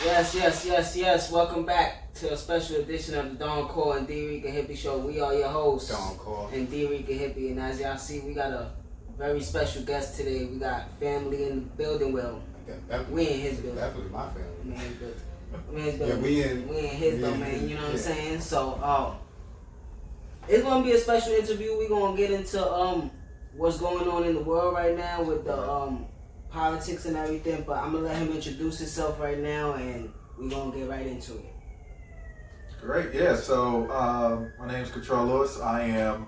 Yes. Welcome back to a special edition of the Thedoncoreanddricanhippieshow. Show. We are your hosts, and Dricanhippie. And as y'all see, we got a very special guest today. We got family in the building. Well, we in his building. Definitely my family. We in his building. Yeah, we in his domain. You know what I'm saying? So, it's gonna be a special interview. We're gonna get into what's going on in the world right now with the politics and everything, but I'm gonna let him introduce himself right now, and we're gonna get right into it. Great, yeah. So my name is Katrell Lewis. I am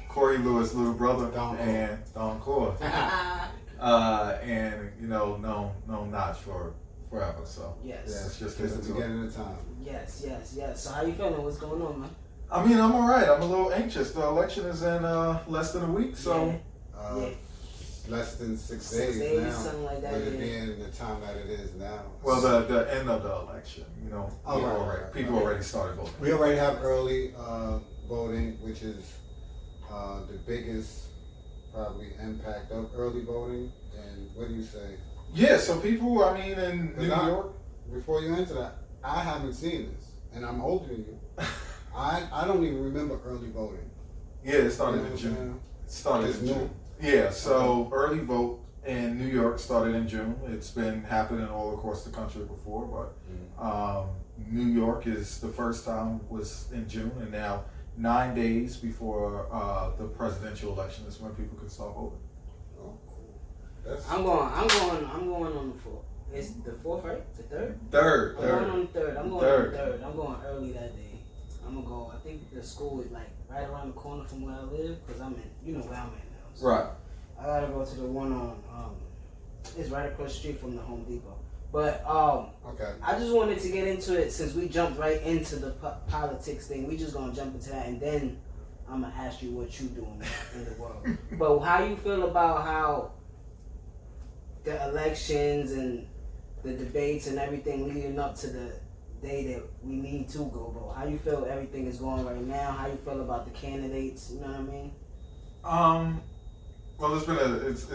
Corey Lewis' little brother and Thedoncore. And known Notch for forever. So yes, it's just the beginning of time. Yes. So how you feeling? What's going on, man? I mean, I'm all right. I'm a little anxious. The election is in less than a week, so. Yeah. Less than 6 days now, something like that. With it being the time that it is now. Well, the end of the election, people already started voting. We already have early voting, which is the biggest probably impact of early voting. And what do you say? Yeah, so people, in New York. Before you answer that, I haven't seen this, and I'm older than you. I don't even remember early voting. Yeah, it started in June. It started in June. Yeah, so early vote in New York started in June. It's been happening all across the country before, but New York is the first time was in June, and now 9 days before the presidential election is when people can start voting. Oh, cool. I'm going on the 4th. It's the 4th, right? The 3rd? Third. I'm going on the 3rd. I'm going on the 3rd. I'm going early that day. I'm gonna go. I think the school is like right around the corner from where I live, because I'm in. Where I'm in. So Right. I gotta go to the one on it's right across the street from the Home Depot. But okay. I just wanted to get into it since we jumped right into the politics thing. We just gonna jump into that, and then I'm gonna ask you what you doing in the world. But how you feel about how the elections and the debates and everything leading up to the day that we need to go vote? How you feel everything is going right now? How you feel about the candidates? You know what I mean? Well, it's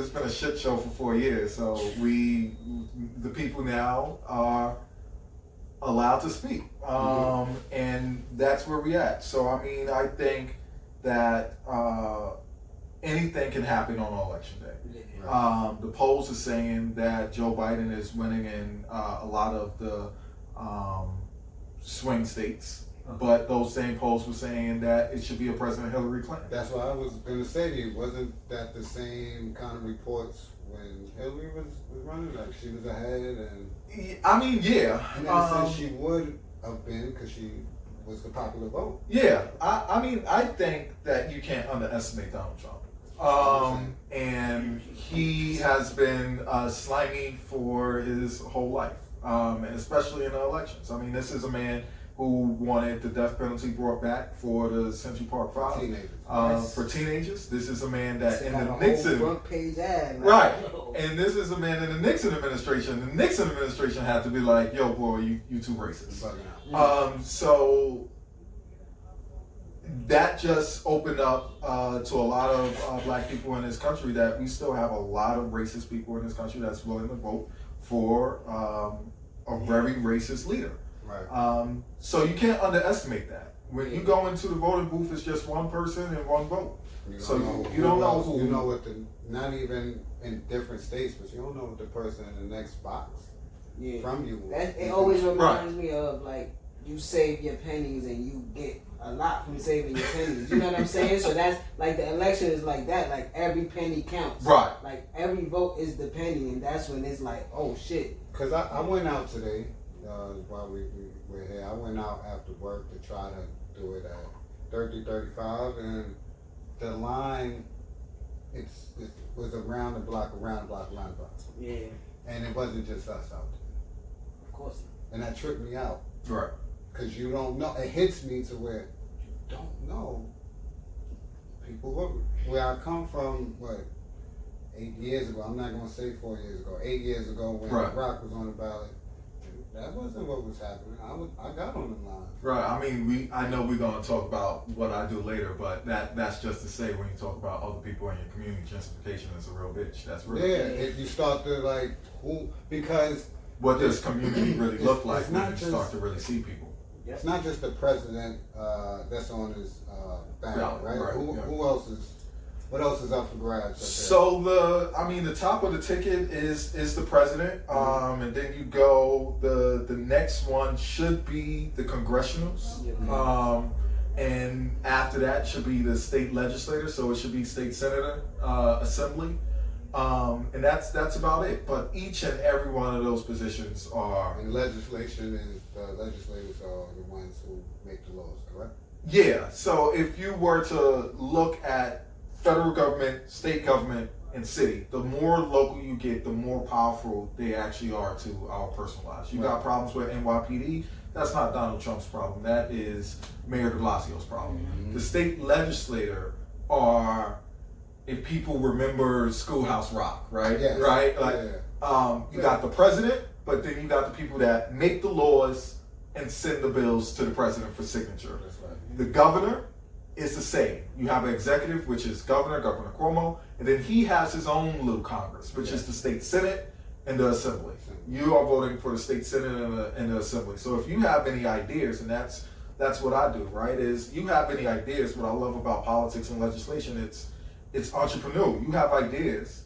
been a shit show for 4 years. So the people now are allowed to speak, and that's where we at. So I think that anything can happen on election day. The polls are saying that Joe Biden is winning in a lot of the swing states. But those same polls were saying that it should be a President Hillary Clinton. That's what I was going to say to you. Wasn't that the same kind of reports when Hillary was running? Like she was ahead and... yeah. And then said she would have been because she was the popular vote. Yeah. I think that you can't underestimate Donald Trump. And he has been slimy for his whole life, and especially in the elections. This is a man who wanted the death penalty brought back for the Central Park Five. For teenagers. This is a man that in the Nixon front page ad, right, and this is a man in the Nixon administration. The Nixon administration had to be like, "Yo, boy, you too racist." So that just opened up to a lot of black people in this country that we still have a lot of racist people in this country that's willing to vote for a very racist leader. Right. So you can't underestimate that. When you go into the voting booth, it's just one person and one vote. You don't know who. You know what not even in different states, but you don't know what the person in the next box from you. It always reminds me of like you save your pennies and you get a lot from saving your pennies. You know what I'm saying? So that's like the election is like that. Like every penny counts. Right. Like every vote is the penny, and that's when it's like, oh shit. Because I went out today. While we were here, I went out after work to try to do it at 30:35, and the line it was around the block. Yeah. And it wasn't just us out there. Of course. And that tripped me out. Right. Because you don't know. It hits me to where you don't know people where I come from. 8 years ago? I'm not going to say 4 years ago. 8 years ago when Rock was on the ballot. That wasn't what was happening. I got on the line. Right. I know we're gonna talk about what I do later, but that's just to say when you talk about other people in your community, gentrification is a real bitch. That's real. Yeah. If you start to who because what does community really look like It's when not you just- start to really see people. It's not just the president that's on his ballot, right? Right, Who, yeah. who else is? What else is up for grabs? So the top of the ticket is the president, and then you go the next one should be the congressionals, and after that should be the state legislator. So it should be state senator, assembly, and that's about it. But each and every one of those positions are And legislation is the legislators are the ones who make the laws, correct? yeah. So if you were to look at federal government, state government, and city, the more local you get, the more powerful they actually are to our personal lives. You got problems with NYPD, that's not Donald Trump's problem. That is Mayor de Blasio's problem. The state legislator are, if people remember Schoolhouse Rock, right? Yes. Right? Like, Yeah. you got the president, but then you got the people that make the laws and send the bills to the president for signature. That's right. The governor is the same. You have an executive, which is Governor Cuomo, and then he has his own little Congress, which is the state Senate and the Assembly. You are voting for the state Senate and the Assembly. So if you have any ideas, and that's what I do, right? Is you have any ideas? What I love about politics and legislation, it's entrepreneurial. You have ideas.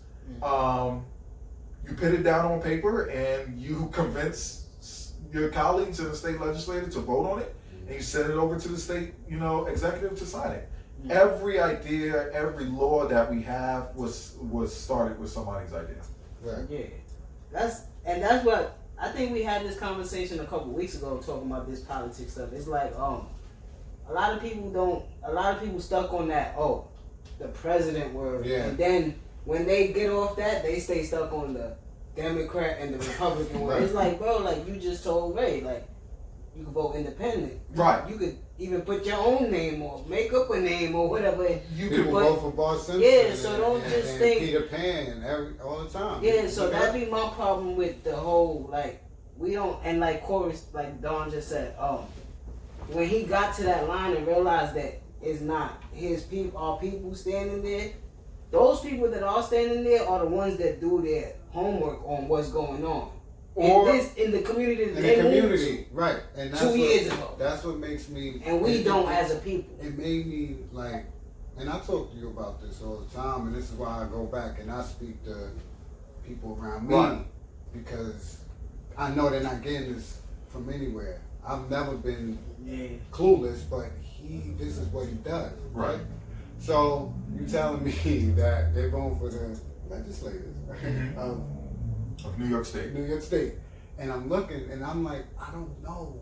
You put it down on paper, and you convince your colleagues in the state legislature to vote on it. And you send it over to the state, executive to sign it. Every idea, every law that we have was started with somebody's idea. Right. Yeah, that's what I think. We had this conversation a couple weeks ago talking about this politics stuff. It's like a lot of people stuck on that. Oh, the president word, and then when they get off that, they stay stuck on the Democrat and the Republican word. Right. It's like, bro, like you just told Ray, like. You could vote independent. Right. You could even put your own name or make up a name or whatever. You People could vote for Boss Simpson. Yeah, so don't and, just and think Peter Pan all the time. Yeah, so that'd be my problem with the whole we don't and like Chorus, like Don just said, when he got to that line and realized that it's not his people, our people standing there. Those people that are standing there are the ones that do their homework on what's going on. Or in the community in that the they community, moved right? And that's 2 years ago. That's what makes me. to. And we don't as a people. It made me like, and I talk to you about this all the time, and this is why I go back and I speak to people around me, Right. because I know they're not getting this from anywhere. I've never been clueless, but this is what he does, right? So you telling me that they're going for the legislators of New York State. New York State. And I'm looking and I'm like, I don't know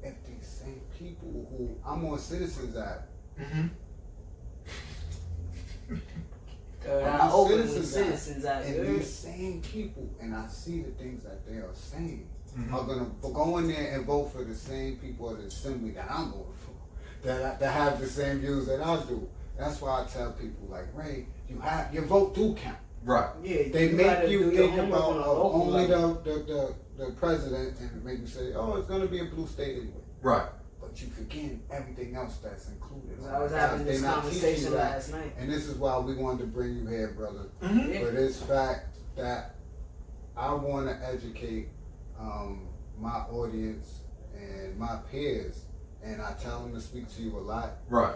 if these same people who I'm on Citizens Act. I open with Citizens Act. And these same people, and I see the things that they are saying, are gonna go in there and vote for the same people at the assembly that I'm voting for, that have the same views that I do. That's why I tell people like, Ray, your vote do count. Right. Yeah, They make you think about only level. the president and make you say, oh, it's gonna be a blue state anyway. Right. But you forget everything else that's included. I was having this They not teaching conversation you that. last night. And this is why we wanted to bring you here, brother, Yeah. for this fact that I want to educate my audience and my peers, and I tell them to speak to you a lot, Right.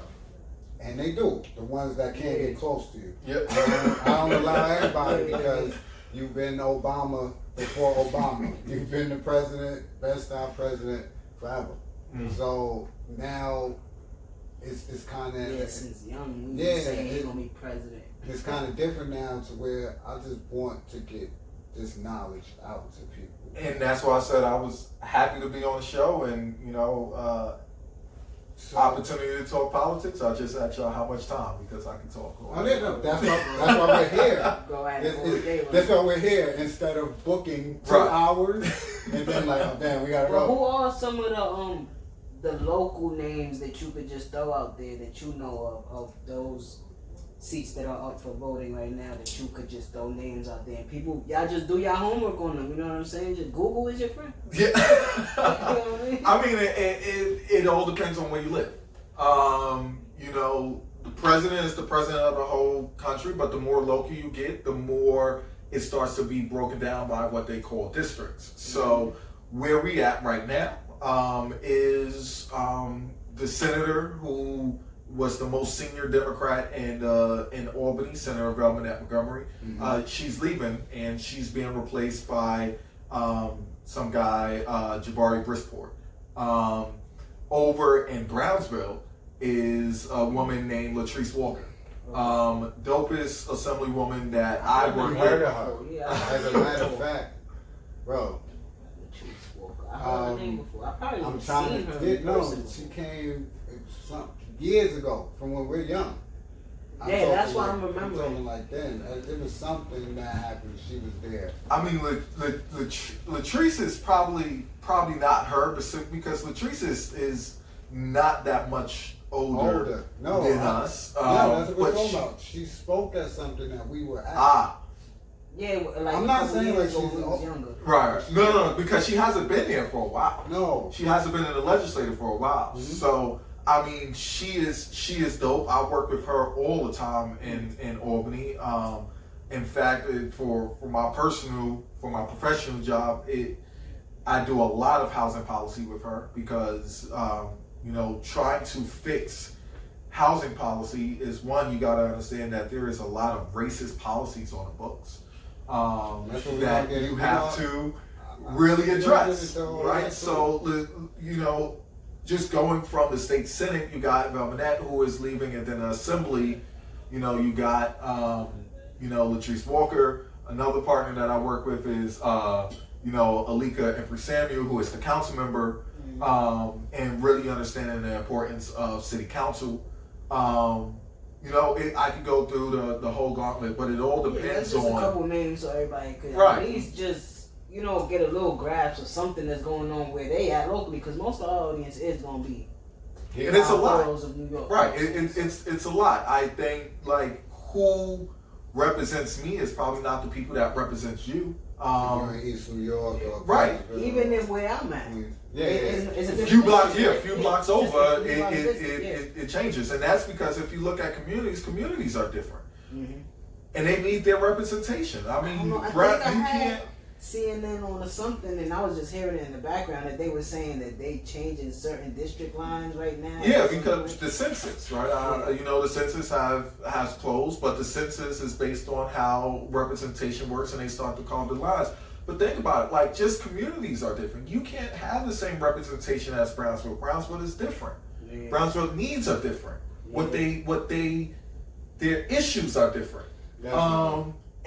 and they do. The ones that can't get close to you. Yep. I don't allow everybody because you've been Obama before Obama. You've been the president, best our president forever. So now it's kind of since young, we yeah, say he's gonna be president. It's kind of different now to where I just want to get this knowledge out to people. And that's why I said I was happy to be on the show, and opportunity to talk politics. I just asked y'all how much time, because I can talk. Oh, no, that's why we're here. Go at it all day. That's why we're here instead of booking 2 hours and then like, oh damn, we gotta Well, go. who are some of the local names that you could just throw out there that you know of those seats that are up for voting right now that you could just throw names out there and people, y'all just do your homework on them, you know what I'm saying? Just Google is your friend. Yeah. You know what I mean? I mean, it all depends on where you live. The president is the president of the whole country, but the more local you get, the more it starts to be broken down by what they call districts. So where we at right now is the senator who was the most senior Democrat in Albany, Senator Velma Montgomery. She's leaving, and she's being replaced by some guy, Jabari Brisport. Over in Brownsville is a woman named Latrice Walker. Dopest assemblywoman that I work with. Heard of her. As a matter of fact, bro. I heard her name before. I probably I'm even trying seen to her get in no. person. She came years ago, from when we're young. Yeah, that's why like, I'm remembering. I'm talking like then. It was something that happened. She was there. I mean, Latrice is probably not her, but because Latrice is not that much older than us. That's what we're talking she, about. She spoke at something that we were at. Yeah, like I'm not saying like she's younger. Right. No, because she hasn't been there for a while. No. She hasn't been in the legislature for a while. Mm-hmm. So I mean, she is dope. I work with her all the time in Albany. In fact, for my professional job, I do a lot of housing policy with her because trying to fix housing policy is one. You got to understand that there is a lot of racist policies on the books that you have to really address, right? So just going from the state senate, you got Velmanette who is leaving, and then the assembly, you got Latrice Walker. Another partner that I work with is Alika Samuel, who is the council member, and really understanding the importance of city council. I could go through the whole gauntlet, but it all depends just on a couple names so everybody could right. at least just get a little grasp of something that's going on where they at locally, because most of our audience is going to be and it's a lot of New York. Right, it's a lot. I think like who represents me is probably not the people that represents you. East New York, or right? Even if where I'm at, it's a few blocks over, it changes, and that's because if you look at communities are different, and they need their representation. I mean, I can't. CNN on something, and I was just hearing it in the background that they were saying that they changing certain district lines right now. Yeah, because the census, right? The census has closed, but the census is based on how representation works, and they start to carve the lines. But think about it, like just communities are different. You can't have the same representation as Brownsville. Brownsville is different. Yeah. Brownsville needs are different. Yeah. Their issues are different.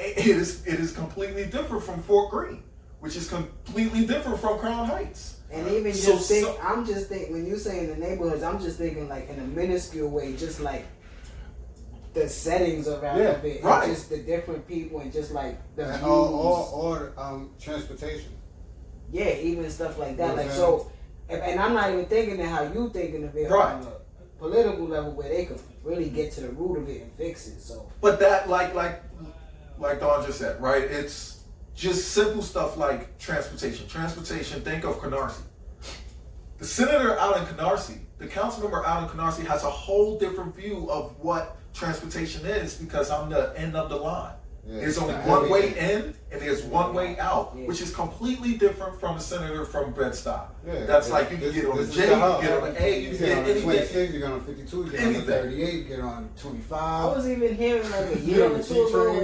It is completely different from Fort Greene, which is completely different from Crown Heights. And even I'm just thinking, when you say in the neighborhoods, I'm just thinking like in a minuscule way, just like the settings around it, right. And just the different people, and just like the views. Or transportation. Yeah, even stuff like that. Like so, and I'm not even thinking of how you thinking of it on a political level where they could really get to the root of it and fix it. So, but that like Dawn just said, right? It's just simple stuff like transportation. Think of Canarsie. The senator out in Canarsie, the council member out in Canarsie has a whole different view of what transportation is because I'm the end of the line. Yeah, there's only one way in and there's one way out, which is completely different from the senator from Bed-Stuy. Yeah, that's like you can get on the J, you can get on the A, you can get on the 26, you get on 52, you get on the 38, you get on 25. I was even hearing like a year or two ago where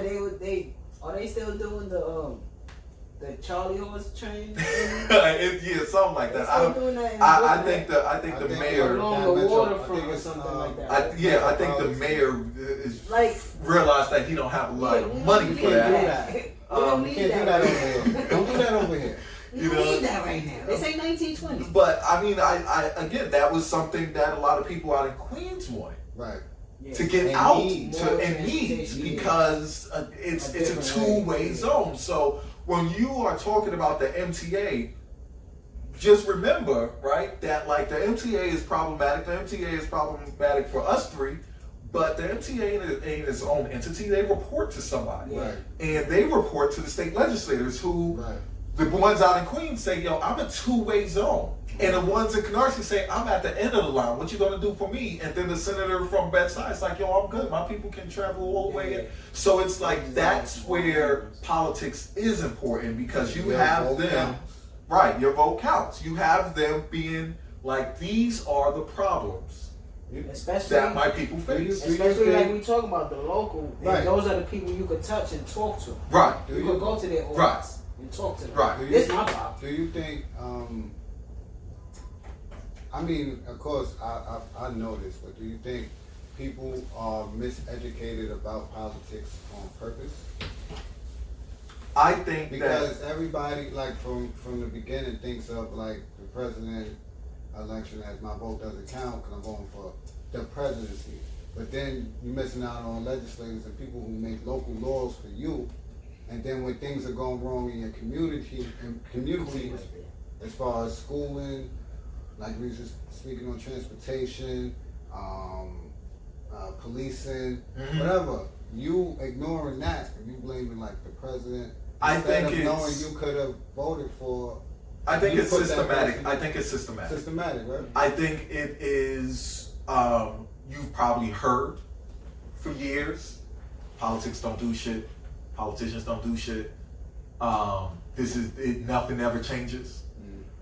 they still doing the Charlie horse train? Yeah, something like that. I think the mayor along the waterfront or something like that. I think the mayor is realized that he don't have a lot of money for that. We don't need that over here. Don't do that over here. You don't need that right now. They say 1920. But I mean, I again, that was something that a lot of people out in Queens wanted. Right. To get out and need because it's a two-way zone. So when you are talking about the MTA, just remember, right, that like the MTA is problematic. The MTA is problematic for us three, but the MTA ain't its own entity. They report to somebody, and they report to the state legislators who. Right. The ones out in Queens say, yo, I'm a two-way zone. And the ones in Canarsie say, I'm at the end of the line. What you gonna do for me? And then the senator from Bed-Stuy is like, yo, I'm good. My people can travel all the way in. So it's like that's where politics is important because you have them, right? Your vote counts. You have them being like, these are the problems. Especially that my people face. Especially like we talk about the local, right. Those are the people you could touch and talk to. Right. You could go to their office and talk to them. Right. This is my problem. Do you think? I mean, of course, I know this, but do you think people are miseducated about politics on purpose? I think because everybody, like from the beginning, thinks of like the president election as my vote doesn't count because I'm voting for the presidency. But then you're missing out on legislators and people who make local laws for you. And then when things are going wrong in your community, as far as schooling, like we were just speaking on transportation, policing, whatever, you ignoring that and you blaming like the president. I think it's knowing you could have voted for. I think it's systematic. I think it's systematic. Systematic, right? I think it is. You've probably heard for years, politics don't do shit. Politicians don't do shit. This is it. Nothing ever changes.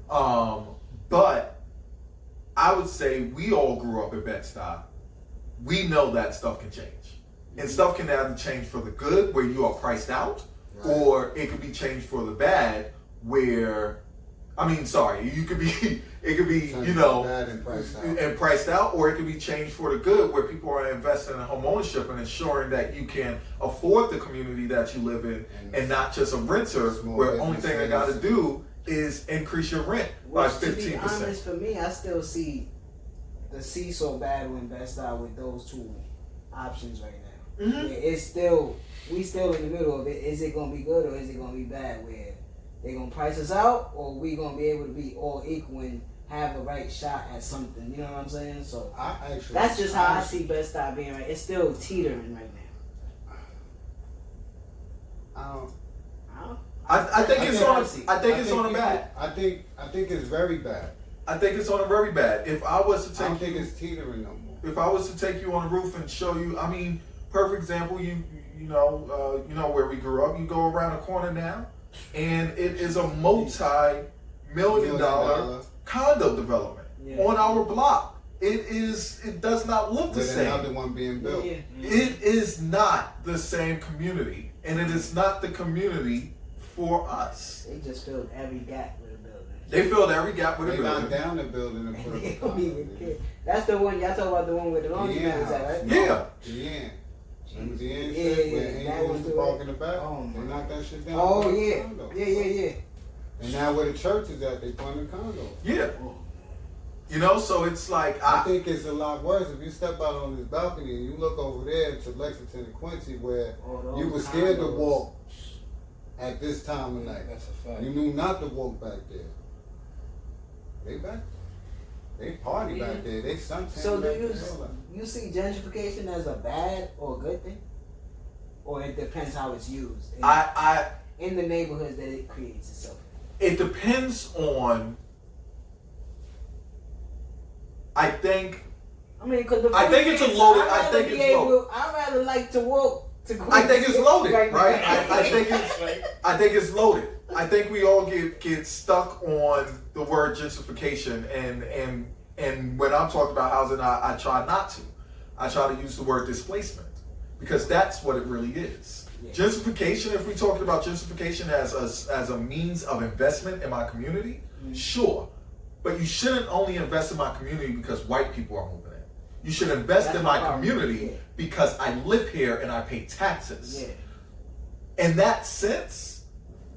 But I would say we all grew up in Bed-Stuy. We know that stuff can change, and stuff can either change for the good, where you are priced out, or it could be changed for the bad, where. I mean, sorry, it could be, you know, and priced out, or it could be changed for the good, where people are investing in home ownership and ensuring that you can afford the community that you live in, and not just a renter, where the only thing I got to do is increase your rent by 15%. To be honest, for me, I still see the seesaw battle in Bed-Stuy with those two options right now. Mm-hmm. It's still, we still in the middle of it. Is it going to be good or is it going to be bad? Where they gonna price us out, or we gonna be able to be all equal and have a right shot at something? You know what I'm saying? So that's just how I see Bed-Stuy being right. It's still teetering right now. I think it's on a bad. I think it's very bad. I think it's on a very bad. If I was to take I don't think it's teetering no more. If I was to take you on the roof and show you, I mean, perfect example. You know where we grew up. You go around the corner now. And it is a multi-million-dollar condo development on our block. It does not look the same. Another one being built. It is not the same community, and it is not the community for us. They just filled every gap with a building. They filled every gap with a building. They knocked down the building and put it on. That's the one y'all talk about, the one with the laundry man is at, right? Yeah. Yeah. Remember the end shit where Angel was walking the back? They knocked that shit down. Oh, yeah. Yeah. And now where the church is at, they put in condos. Yeah. You know, so it's like... I think it's a lot worse if you step out on this balcony and you look over there to Lexington and Quincy where you were scared to walk at this time of night. That's a fact. You knew not to walk back there. They back there. They party back there. They suntan. So do you see gentrification as a bad or a good thing? Or it depends how it's used in the neighborhoods that it creates itself. It depends on. I think it's a loaded. I think it's loaded. I'd rather like to walk to Queens. I think it's loaded, right? Right. I think it's loaded. I think we all get stuck on the word gentrification, and when I'm talking about housing, I try not to. I try to use the word displacement because that's what it really is. Yeah. Gentrification. If we're talking about gentrification as a means of investment in my community, sure, but you shouldn't only invest in my community because white people are moving in. You should invest in my community because I live here and I pay taxes. Yeah. In that sense.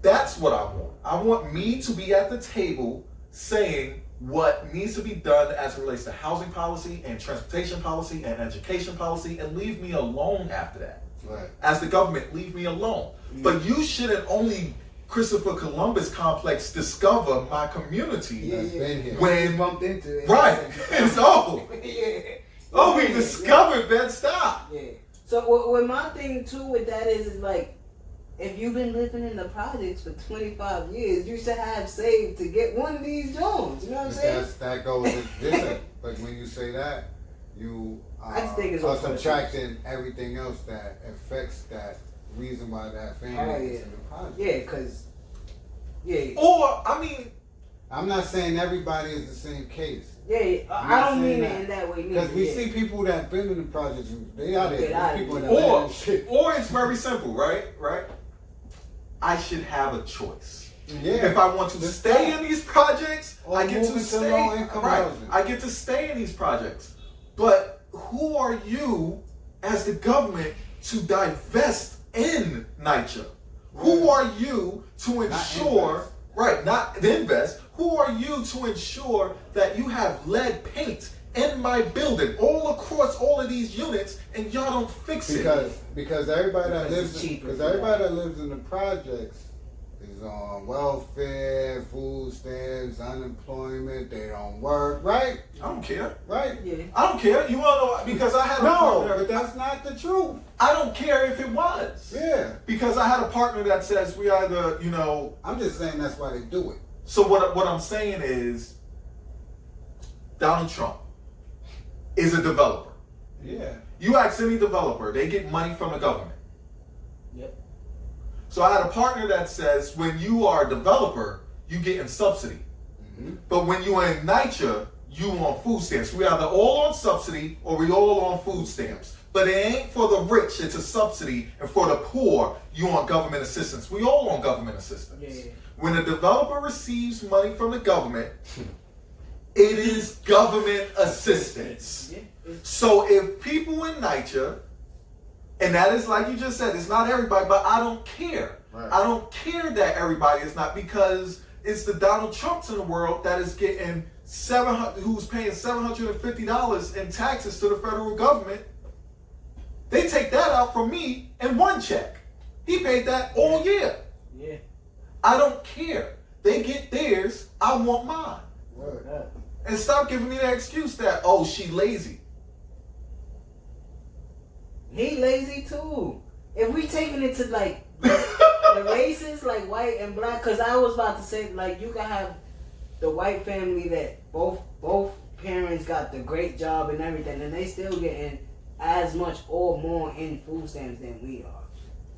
That's what I want. I want me to be at the table saying what needs to be done as it relates to housing policy and transportation policy and education policy, and leave me alone after that. Right. As the government, leave me alone. Mm-hmm. But you shouldn't only Christopher Columbus complex discover my community when bumped into it. Right. We discovered Bed-Stuy. Yeah. So what my thing too with that is like, if you've been living in the projects for 25 years, you should have saved to get one of these joints. You know what I'm saying? That goes with this. But when you say that, you I just think it's are all subtracting everything else that affects that reason why that family is in the project. Yeah, because, Or, I mean, I'm not saying everybody is the same case. Yeah, I don't mean it in that way. Because we see people that been in the projects, they out there. People that or it's very simple, right? I should have a choice. Yeah. If I want to stay in these projects, or I get to stay. Right. I get to stay in these projects. But who are you, as the government, to divest in NYCHA? Who are you to ensure? Not invest. Who are you to ensure that you have lead paint in my building all across all of these units and y'all don't fix it? Because everybody that lives in the projects is on welfare, food stamps, unemployment. They don't work, right? I don't care. Right? Yeah. I don't care. You want to know? Because I had a partner. But that's not the truth. I don't care if it was. Yeah. Because I had a partner that says we either, I'm just saying that's why they do it. So what I'm saying is, Donald Trump is a developer. Yeah. You ask any developer, they get money from the government. Yep. So I had a partner that says when you are a developer, you get in subsidy. Mm-hmm. But when you are in NYCHA, you on food stamps. We either all on subsidy or we all on food stamps. But it ain't for the rich, it's a subsidy. And for the poor, you on government assistance. We all on government assistance. Yeah. When a developer receives money from the government, it is government assistance. Yeah. So if people in NYCHA, and that is like you just said, it's not everybody, but I don't care. Right. I don't care that everybody is not, because it's the Donald Trumps in the world that is getting who's paying $750 in taxes to the federal government. They take that out from me in one check. He paid that all year. Yeah. I don't care. They get theirs. I want mine. Word up. And stop giving me that excuse that, oh, she lazy. He lazy too. If we taking it to like the races, like white and black, because I was about to say, like, you can have the white family that both parents got the great job and everything, and they still getting as much or more in food stamps than we are.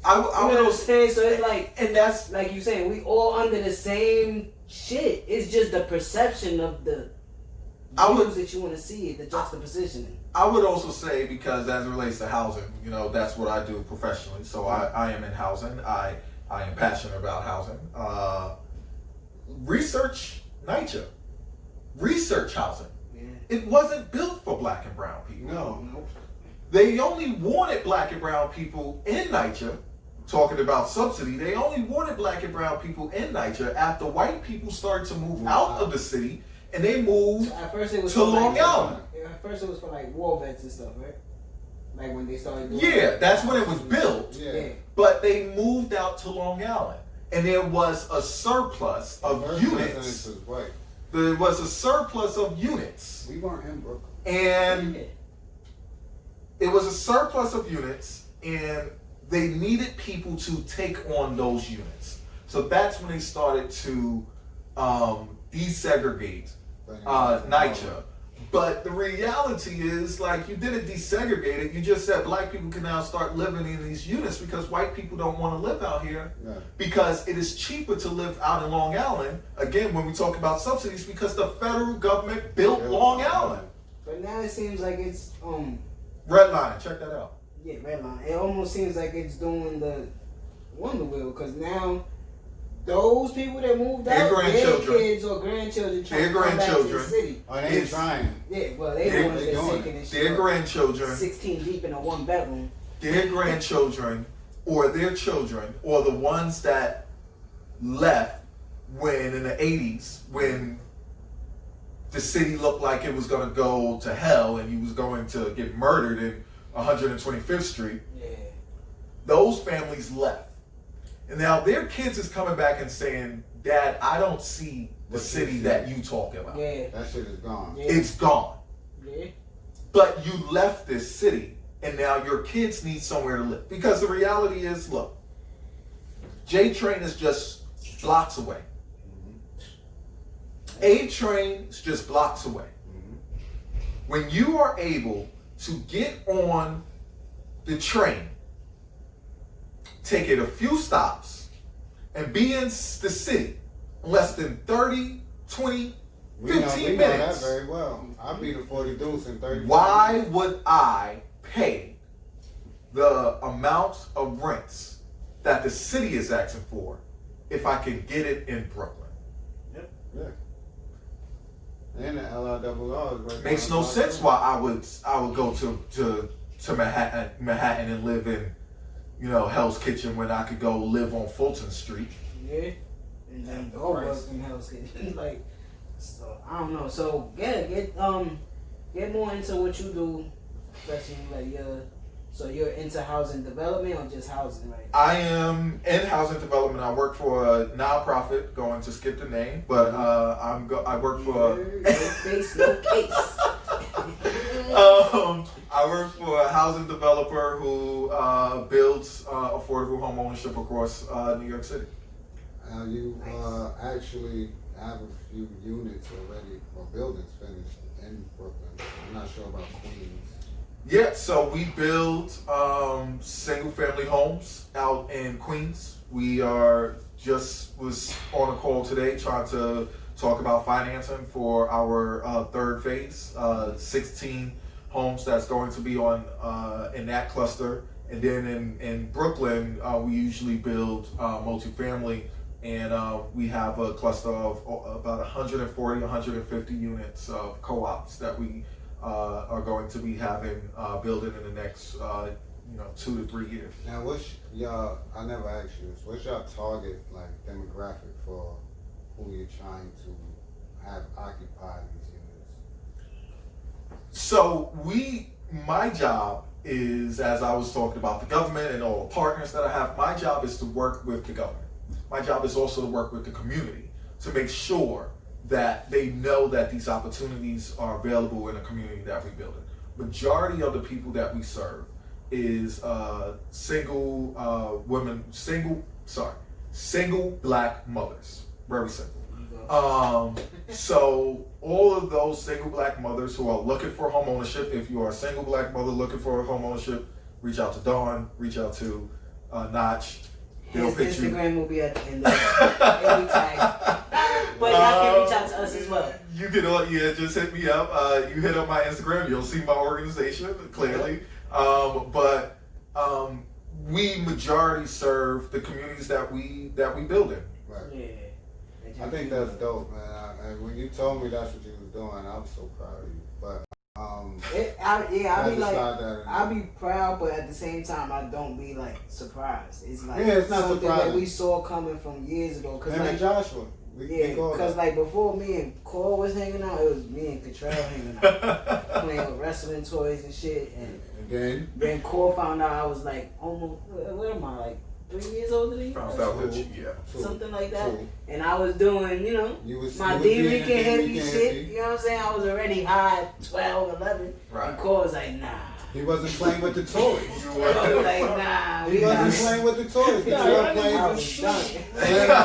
I You know what I'm would saying? So it's like, and that's like you saying, we all under the same shit. It's just the perception of the views that you want to see, the juxtapositioning. I would also say, because as it relates to housing, that's what I do professionally. So I am in housing. I am passionate about housing. Research NYCHA. Research housing. Yeah. It wasn't built for black and brown people. No. They only wanted black and brown people in NYCHA, talking about subsidy, they only wanted black and brown people in NYCHA after white people started to move out of the city, and they moved At first it was to for Long like, Island. At first it was for like war vets and stuff, right? Like when they started doing Yeah, that's when it was built. Yeah. But they moved out to Long Island, and there was a surplus of units. Was white. There was a surplus of units, We weren't in Brooklyn. and Yeah. it was a surplus of units, and they needed people to take on those units. So that's when they started to desegregate NYCHA. But the reality is, like, you didn't desegregate it. You just said black people can now start living in these units because white people don't want to live out here, because it is cheaper to live out in Long Island. Again, when we talk about subsidies, because the federal government built Long Island. But now it seems like it's Redline, check that out. yeah, Redline. It almost seems like it's doing the Wonder Wheel, because now those people that moved Their out, their grandchildren. kids or grandchildren trying Their to come back to the grandchildren. city. Oh, they ain't trying. Yeah, well, they the ones they that's doing taking it. this Their shit. grandchildren, 16 deep in a one bedroom. their grandchildren, or their children, or the ones that left when in the 80s, when the city looked like it was going to go to hell and you was going to get murdered in 125th Street. Yeah. Those families left. And now their kids is coming back and saying, Dad, I don't see the city that you talking about. Yeah. That shit is gone. Yeah. It's gone. Yeah. But you left this city, and now your kids need somewhere to live. Because the reality is, look, J Train is just blocks away. A Train is just blocks away. When you are able to get on the train, take it a few stops, and be in the city in less than 30, 20, 15 we know minutes. that very well. I beat a 40 deuce in 30. Why would I pay the amount of rents that the city is asking for if I can get it in Brooklyn? Yep. Yeah. And the LIRR is right. Makes no sense why I would go to Manhattan and live in, Hell's Kitchen when I could go live on Fulton Street. Yeah. And then go work in Hell's Kitchen. Like, so I don't know. So get more into what you do, especially like so you're into housing development or just housing right now? I am in housing development. I work for a nonprofit, going to skip the name, but I work for no face, no case. I work for a housing developer who builds affordable home ownership across New York City. You actually have a few units already, or buildings finished in Brooklyn. I'm not sure about Queens. Yeah, so we build single family homes out in Queens. We was on a call today trying to talk about financing for our third phase, 16 homes that's going to be on in that cluster. And then in Brooklyn, we usually build multifamily, and we have a cluster of about 140, 150 units of co-ops that we are going to be having building in the next 2 to 3 years. Now, what's y'all? I never asked you this. What's your target demographic for who you're trying to have occupy these units? So my job is, as I was talking about the government and all the partners that I have, my job is to work with the government. My job is also to work with the community to make sure that they know that these opportunities are available in the community that we build in. Majority of the people that we serve is single black mothers. Very simple. So all of those single black mothers who are looking for home ownership, if you are a single black mother looking for home ownership, reach out to Dawn, reach out to Notch. His Instagram will be at the end of every tag. But y'all can reach out to us as well. You can just hit me up. You hit up my Instagram, you'll see my organization clearly. But we majority serve the communities that we build in. Right. Yeah. I think that's dope, man. And when you told me that's what you was doing, I was so proud of you. But I'll be proud, but at the same time, I don't be like surprised. It's like it's not something surprising. that we saw coming from years ago. Cause and Joshua. Because before me and Cole was hanging out, it was me and Katrell hanging out, playing with wrestling toys and shit. And then Cole found out I was like almost, what am I, like 3 years older than you? Found out that something like that. And I was doing, my Dricanhippie shit. You know what I'm saying? I was already high at 12, 11. Right. And Cole was like, nah. He wasn't playing with the toys. Cole was like, nah. He wasn't playing with the toys. He was playing with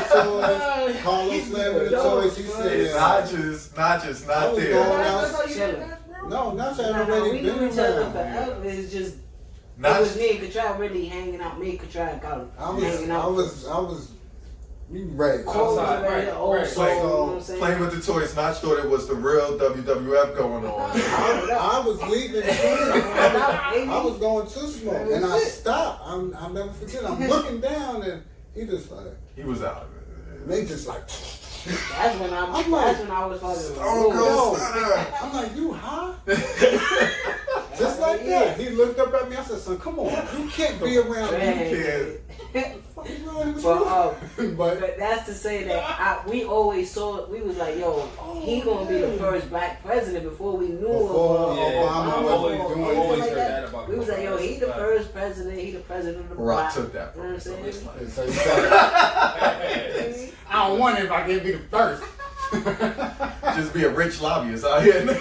the toys. Carlos playing with the toys. He said, not there. No, not that already we knew each other around. forever. It's just, it was me and Katrell really hanging out. Me and Katrell in college. I was. You right. Cole was already old soul, you know what I'm saying? Playing with the toys, Notch thought it was the real WWF going on. I was leaving. I was going too slow, and I stopped. I'll never forget. I'm looking down, and he just like. He was out. They just like. That's when I was fucking. I'm like, you high? Just like that. He looked up at me. I said, son, come on. You can't be around me. But that's to say that we always saw, we was like, yo, he gonna be the first black president before we knew Always heard that about we was like, yo, he the first president, he the president of the Rock black. took that You know from what I'm saying? So I don't want it if I can't be the first. Just be a rich lobbyist out here now.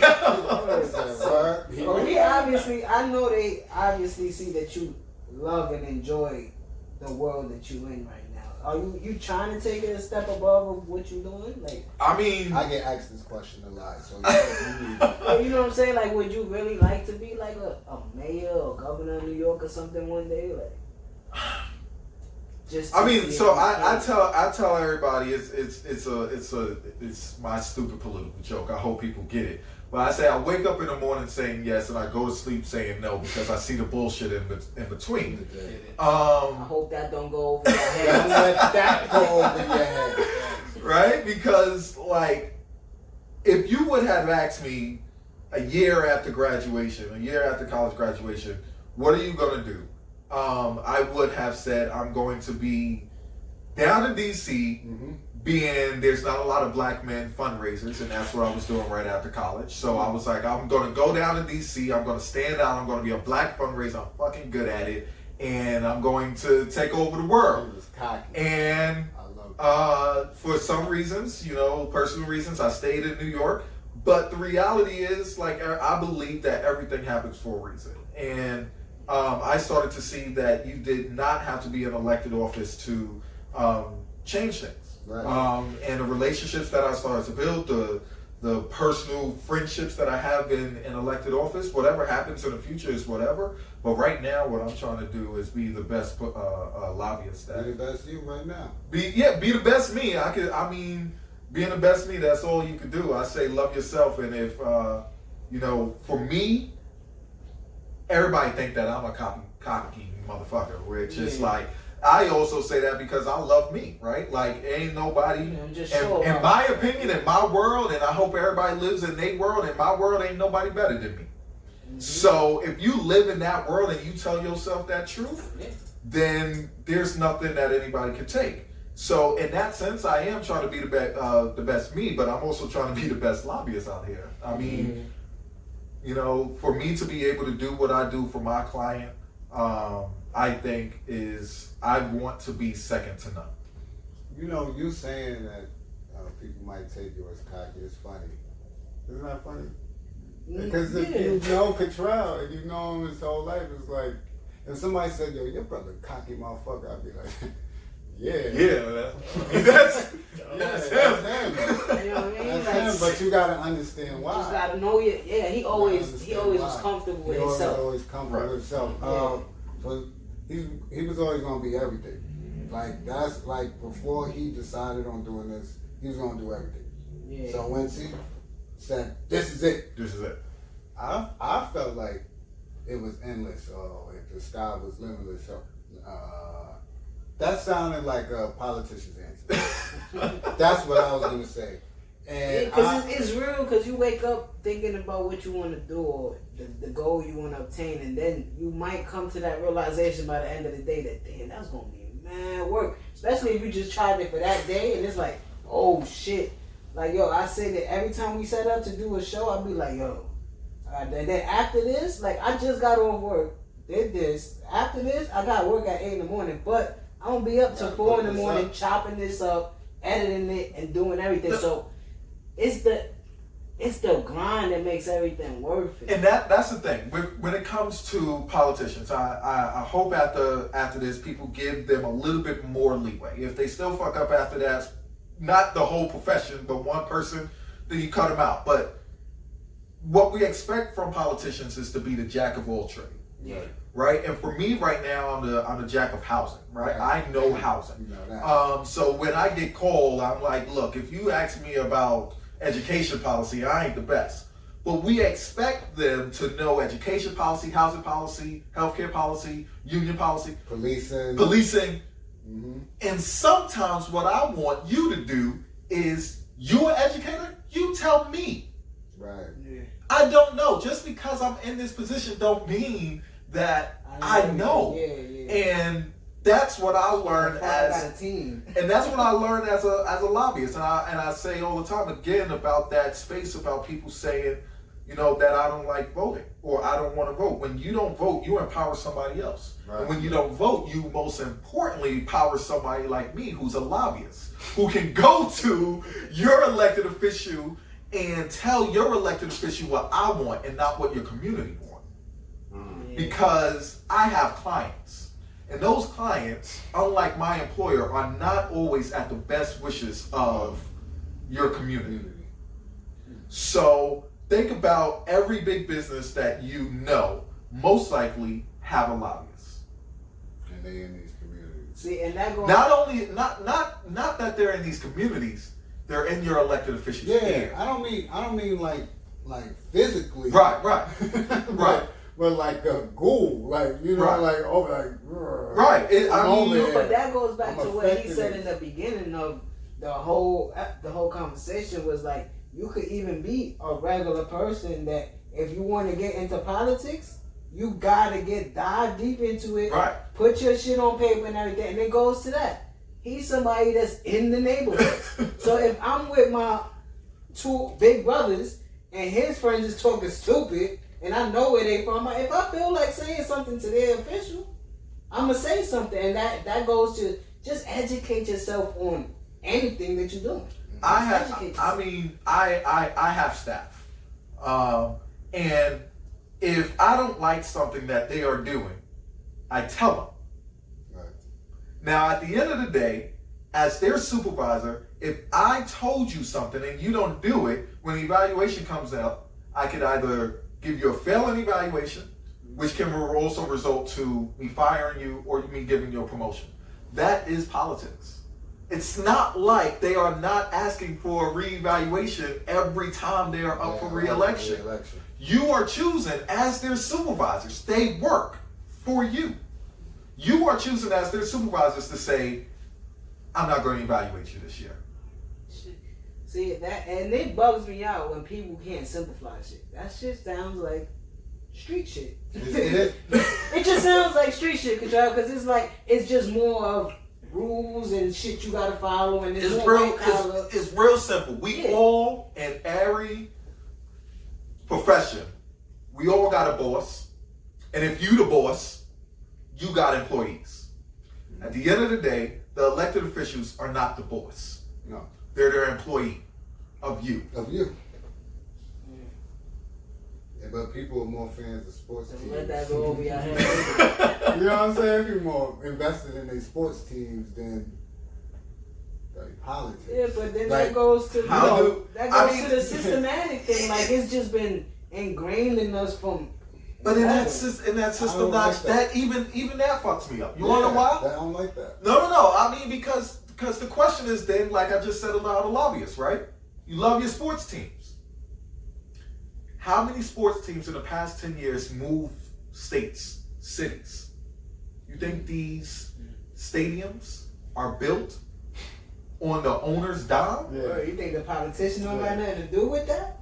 I know they obviously see that you love and enjoy the world that you in right now. are you trying to take it a step above of what you doing? Like, I mean, I get asked this question a lot, so you know what I'm saying? Like, would you really like to be like a mayor or governor of New York or something one day? Like, just. I mean, so I tell everybody it's my stupid political joke. I hope people get it. But I say I wake up in the morning saying yes, and I go to sleep saying no because I see the bullshit in between. I hope that don't go over your head. Don't let that go over your head. Right? Because, like, if you would have asked me a year after college graduation, what are you going to do? I would have said I'm going to be down in D.C., being there's not a lot of black men fundraisers, and that's what I was doing right after college. So I was like, I'm going to go down to D.C., I'm going to stand out, I'm going to be a black fundraiser, I'm fucking good at it, and I'm going to take over the world. It was cocky. And for some reasons, personal reasons, I stayed in New York. But the reality is, like, I believe that everything happens for a reason. And I started to see that you did not have to be in elected office to change things. Right. And the relationships that I started to build, the personal friendships that I have in elected office, whatever happens in the future is whatever. But right now, what I'm trying to do is be the best lobbyist. Be the best you right now. Be the best me. Being the best me, that's all you can do. I say love yourself, and if for me, everybody think that I'm a cocky motherfucker, which is like, I also say that because I love me, right? Like, ain't nobody, in my opinion, in my world, and I hope everybody lives in their world, in my world, ain't nobody better than me. Mm-hmm. So if you live in that world and you tell yourself that truth, then there's nothing that anybody can take. So in that sense, I am trying to be the best me, but I'm also trying to be the best lobbyist out here. I mean, for me to be able to do what I do for my client, I think I want to be second to none. You saying that people might take you as cocky is funny. Isn't that funny? Because if you know Katrell and you know him his whole life, it's like, if somebody said, yo, your brother cocky motherfucker, I'd be like, that's him. You know what I mean? That's him, but you gotta understand why. You just gotta know he always was comfortable with himself. Always comfortable with himself. So he was always gonna be everything. Like, that's like, before he decided on doing this, he was gonna do everything. Yeah. So once he said, this is it. I felt like it was endless, or if the sky was limitless. So, that sounded like a politician's answer. That's what I was gonna say. And because it's real. Because you wake up thinking about what you want to do or the goal you want to obtain, and then you might come to that realization by the end of the day that, damn, that's gonna be mad work. Especially if you just tried it for that day, and it's like, oh shit. Like, yo, I say that every time we set up to do a show, I'd be like, yo. And then after this, like, I just got off work, did this. After this, I got work at 8 in the morning, but I'm gonna be up till 4 in the morning chopping this up, editing it, and doing everything. So it's the grind that makes everything worth it. And that's the thing. When it comes to politicians, I hope after this, people give them a little bit more leeway. If they still fuck up after that, not the whole profession, but one person, then you cut them out. But what we expect from politicians is to be the jack of all trades. Yeah. Right? And for me right now, I'm the jack of housing, right? I know housing. So when I get called, I'm like, look, if you ask me about education policy, I ain't the best. But we expect them to know education policy, housing policy, healthcare policy, union policy, policing. Mm-hmm. And sometimes what I want you to do is, you're an educator, you tell me. Right. Yeah. I don't know. Just because I'm in this position don't mean that I know. Yeah. And that's what I learned as a team. And that's what I learned as a lobbyist. And I say all the time again about that space, about people saying, that I don't like voting or I don't want to vote. When you don't vote, you empower somebody else. Right. And when you don't vote, you most importantly empower somebody like me who's a lobbyist, who can go to your elected official and tell your elected official what I want and not what your community wants. Because I have clients. And those clients, unlike my employer, are not always at the best wishes of your community. So think about every big business that you know most likely have a lobbyist. And they in these communities. See, and that goes. Not that they're in these communities, they're in your elected officials. Yeah, ear. I don't mean like physically. Right. But like a ghoul, like Right. like Right. But that goes back I'm to what he affected said it. in the beginning of the whole conversation was like, you could even be a regular person that if you want to get into politics, you gotta dive deep into it. Right. Put your shit on paper and everything, and it goes to that. He's somebody that's in the neighborhood. So if I'm with my two big brothers and his friends is talking stupid, and I know where they from, if I feel like saying something to their official, I'm gonna say something, and that goes to just educate yourself on anything that you're doing. I have staff, and if I don't like something that they are doing, I tell them. Right. Now, at the end of the day, as their supervisor, if I told you something and you don't do it, when the evaluation comes out, I could either give you a failing evaluation, which can also result to me firing you or me giving you a promotion. That is politics. It's not like they are not asking for a reevaluation every time they are up for re-election. You are choosing as their supervisors. They work for you. You are choosing as their supervisors to say, I'm not going to evaluate you this year. See that, and it bugs me out when people can't simplify shit. That shit sounds like street shit. It just sounds like street shit, Katrell, because it's like it's just more of rules and shit you gotta follow, and it's real simple. We all in every profession, we all got a boss, and if you the boss, you got employees. At the end of the day, the elected officials are not the boss. No. They're their employee of you. Yeah, but people are more fans of sports teams. Let that go over your head. You know what I'm saying? People more invested in their sports teams than politics. Yeah, but then Like, that goes to to the systematic thing. Like it's just been ingrained in us from. But in that system, even that fucks me up. You wanna know why? I don't like that. No. I mean, because the question is then, like I just said about the lobbyists, right? You love your sports teams. How many sports teams in the past 10 years moved states, cities? You think these stadiums are built on the owner's dime? Yeah. Bro, you think the politician don't got nothing to do with that?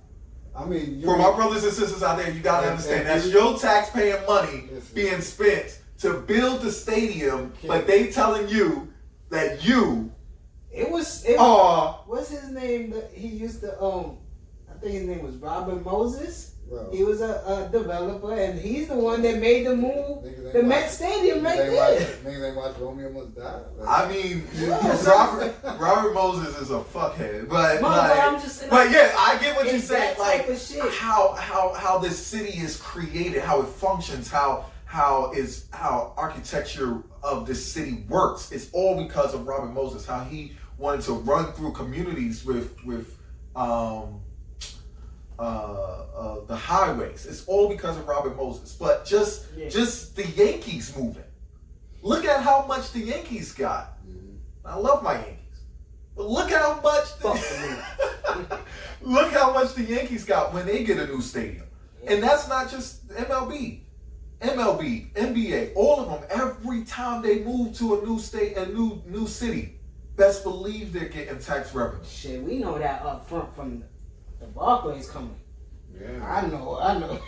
I mean, For my brothers and sisters out there, you gotta understand that's your taxpaying money being spent to build the stadium, but they telling you that what's his name? He used to I think his name was Robert Moses. Bro. He was a developer, and he's the one that made the move. The Met Stadium right there. Niggas ain't watch Romeo Must Die. I mean, Yeah, Robert Moses is a fuckhead, but I'm just saying, but yeah, I get what you're it's saying. that Like type of shit. how this city is created, how it functions, how architecture of this city works. It's all because of Robert Moses. How he wanted to run through communities with the highways. It's all because of Robert Moses. But just the Yankees moving. Look at how much the Yankees got. I love my Yankees, but look how much. Look how much the Yankees got when they get a new stadium, and that's not just MLB, NBA, all of them. Every time they move to a new state, a new city, best believe they're getting tax revenue. Shit, we know that up front from the Barclays coming. Yeah. I know.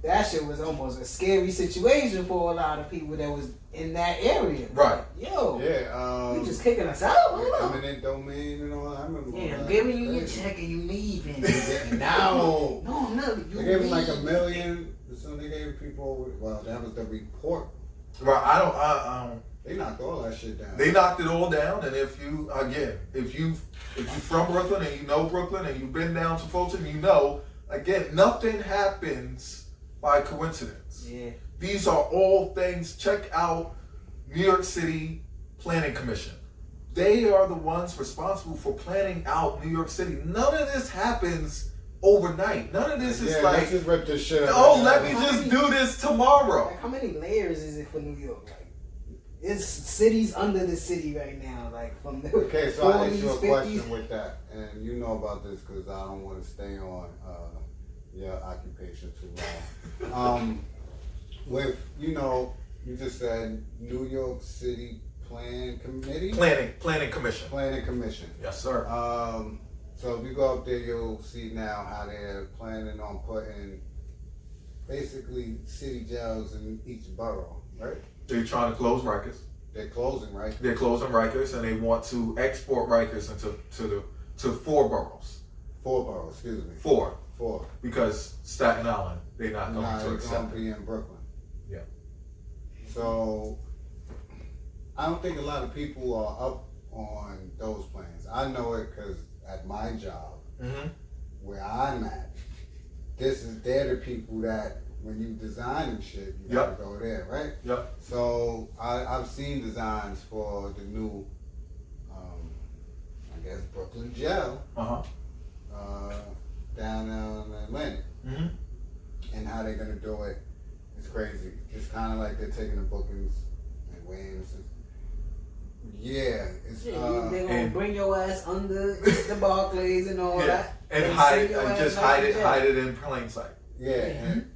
That shit was almost a scary situation for a lot of people that was in that area. Right. Yo. Yeah. You just kicking us out? Eminent domain and all that. I remember. Yeah, I'm giving you your check and you leaving. And now. No, They gave him like $1 million. So they gave people. Well, that was the report. Right. I don't. They knocked all that shit down. They knocked it all down, and if you from Brooklyn and you know Brooklyn and you've been down to Fulton, you know, again, nothing happens by coincidence. Yeah. These are all things. Check out New York City Planning Commission. They are the ones responsible for planning out New York City. None of this happens overnight. None of this is like, let's just rip this shit up. oh, let me just do this tomorrow. Like, how many layers is it for New York? Like, it's cities under the city right now. Like from the Okay, so I'll ask you a 40s, 50s. question with that, and you know about this because I don't want to stay on your occupation too long. With you just said New York City Planning Committee. Planning Commission. Planning Commission. Yes, sir. So if you go up there, you'll see now how they're planning on putting basically city jails in each borough, right? They're trying to close Rikers. They're closing, right? They're closing Rikers, and they want to export Rikers to 4 boroughs. 4 boroughs, excuse me. 4. 4. Because Staten Island, they're not going to It's accept going to it. be in Brooklyn. Yeah. So I don't think a lot of people are up on those plans. I know it because at my job, where I'm at, they're the people that when you design and shit, you gotta go there, right? Yep. So I've seen designs for the new, I guess Brooklyn jail, down in Atlantic, and how they're gonna do it. It's crazy. It's kind of like they're taking the bookings and Wayne's. Yeah, it's they're gonna bring your ass under the Barclays and all that, and send your ass hide back to jail. it in plain sight. yeah, and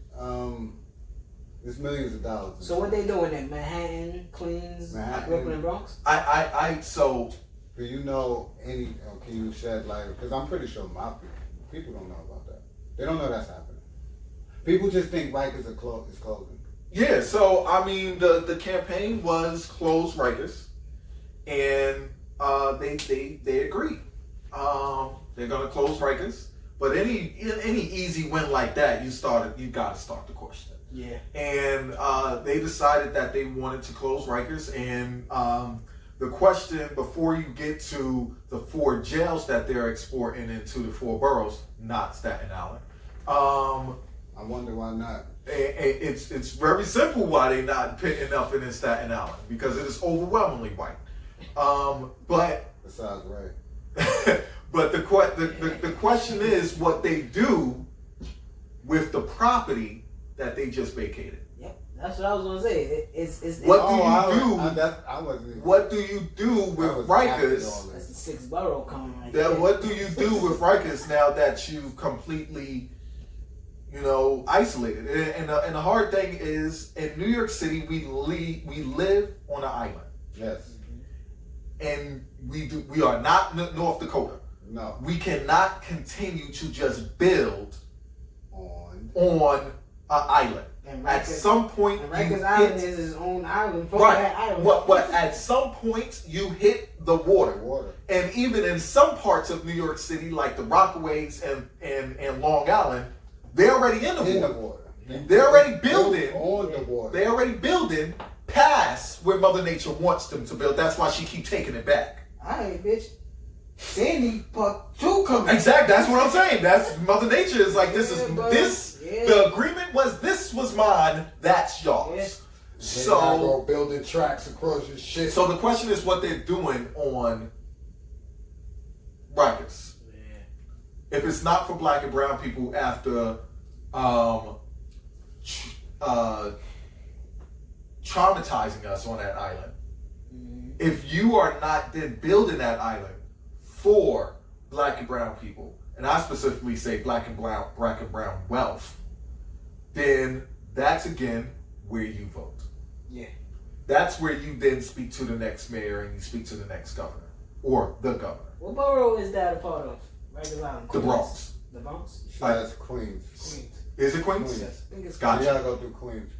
it's millions of dollars. So what they doing in Manhattan, Queens, Brooklyn, Bronx? So Do you know any? Can you shed light? Because I'm pretty sure my people don't know about that. They don't know that's happening. People just think Rikers is closing. yeah, so I mean the campaign was close Rikers, and they agreed. They're gonna close Rikers, but any easy win like that, you gotta start the question. Yeah. And they decided that they wanted to close Rikers, and the question before you get to the 4 jails that they're exporting into the 4 boroughs, not Staten Island. I wonder why not. It's very simple why they're not picking up in Staten Island, because it is overwhelmingly white. But Besides, right? but the question is what they do with the property that they just vacated. Yep, that's what I was gonna say. What do you do with Rikers? That's the 6th borough coming right That there. what do you do with Rikers now that you've completely, isolated? And the hard thing is, in New York City, we live on an island. Yes. And we are not North Dakota. No. We cannot continue to just build On an island. And At some point, and Rikers you Island hit, is his own island. right. Island. But at some point, you hit the water. And even in some parts of New York City, like the Rockaways and Long Island, they're already in the water. They're already building on the water. They're already building past where Mother Nature wants them to build. That's why she keep taking it back. Alright, bitch. Sandy Part 2 coming. Exactly. That's what I'm saying. That's Mother Nature is like, the agreement was this was mine, that's yours. Yeah. So go building tracks across your shit. So the question is what they're doing on Rikers. Yeah. If it's not for black and brown people after traumatizing us on that island, if you are not then building that island for black and brown people, and I specifically say black and brown wealth, then that's again where you vote. Yeah. That's where you then speak to the next mayor and you speak to the next governor or the governor. What borough is that a part of? Rikers Island. The Bronx. The Bronx? That's Queens. Queens. Is it Queens? Queens. I think it's Gotcha. You gotta go through Queens.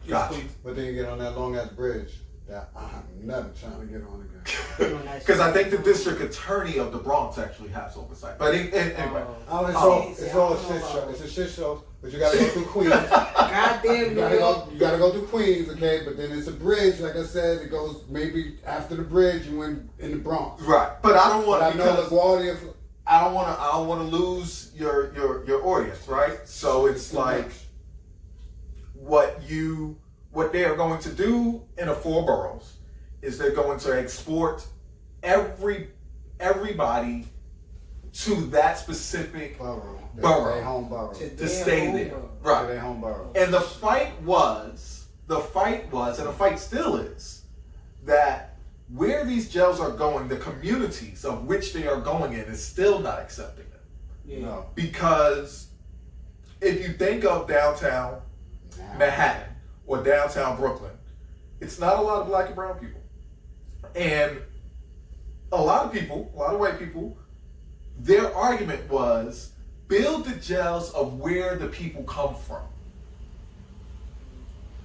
Gotcha. But then you get on that long ass bridge that I'm never trying to get on again. Because I think the district attorney of the Bronx actually has oversight. But anyway. It's all a shit show. It's a shit show, but you gotta go through Queens. Goddamn, You gotta go through Queens, okay? But then it's a bridge, like I said. It goes maybe after the bridge, you went in the Bronx. Right, but I don't want to. I don't want to lose your audience, right? So it's like what you what they are going to do in the 4 boroughs is they're going to export everybody to that specific borough. Borough. Their home borough. to stay there. To Right. their home borough. And the fight was, and the fight still is, that where these jails are going, the communities of which they are going in is still not accepting them. Yeah. No. Because if you think of downtown Manhattan or downtown Brooklyn, it's not a lot of black and brown people. And a lot of white people, their argument was build the jails of where the people come from.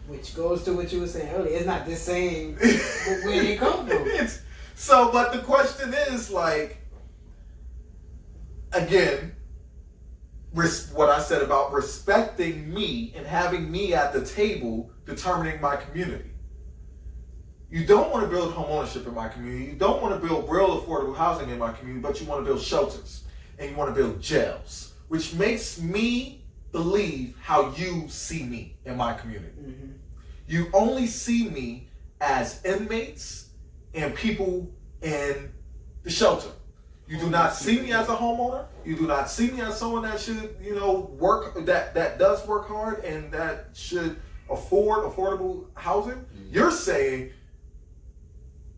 Which goes to what you were saying earlier. It's not the same where they come from. But the question is, like, again, what I said about respecting me and having me at the table determining my community. You don't want to build home ownership in my community. You don't want to build real affordable housing in my community, but you want to build shelters and you want to build jails, which makes me believe how you see me in my community. Mm-hmm. You only see me as inmates and people in the shelter. You do not see me as a homeowner. You do not see me as someone that should, work, that does work hard and that should afford affordable housing. Mm-hmm. You're saying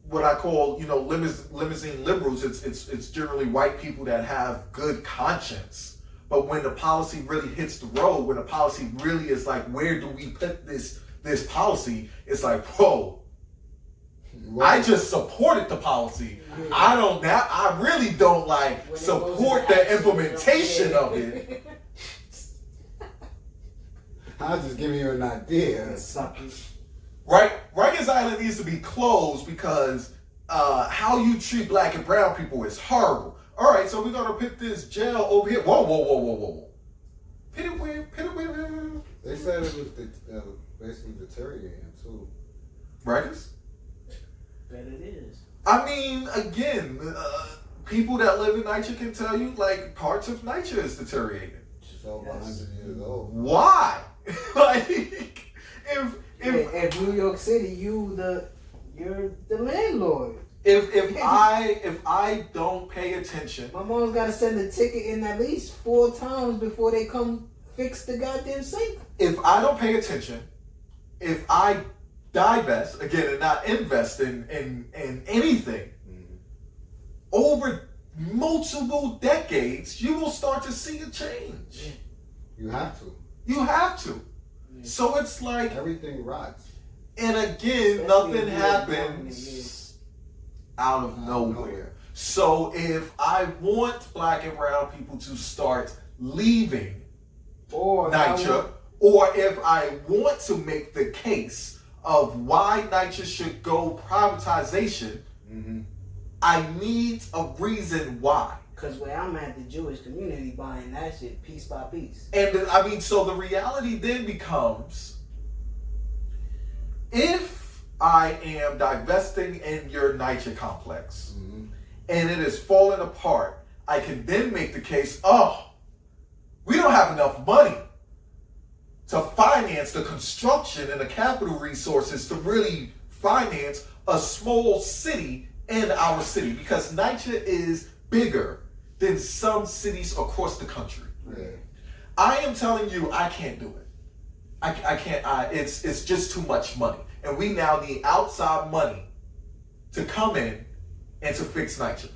what I call, limousine liberals. It's generally white people that have good conscience. But when the policy really hits the road, when the policy really is like, where do we put this policy? It's like, whoa, I just supported the policy. Yeah. I really don't support the implementation of it. I was just giving you an idea. Right? Rikers Island needs to be closed because how you treat black and brown people is horrible. All right, so we're gonna put this jail over here. Whoa. Put it where? They said it was basically deteriorating too. Rikers? Bet it is. I mean, again, people that live in NYCHA can tell you, parts of NYCHA is deteriorating. It's over 100 years old. Why? If New York City, you're the landlord. If I don't pay attention, my mom's got to send a ticket in at least 4 times before they come fix the goddamn sink. If I don't pay attention, if I divest again and not invest in anything, over multiple decades, you will start to see a change. You have to. So it's like everything rots. And again, nothing happens out of nowhere. So if I want black and brown people to start leaving NYCHA, or if I want to make the case of why NYCHA should go privatization, I need a reason why. Because where I'm at, the Jewish community buying that shit piece by piece. And so the reality then becomes, if I am divesting in your NYCHA complex and it is falling apart, I can then make the case, we don't have enough money to finance the construction and the capital resources to really finance a small city in our city, because NYCHA is bigger than some cities across the country. Yeah. I am telling you, I can't do it. I can't. It's just too much money, and we now need outside money to come in and to fix NYCHA.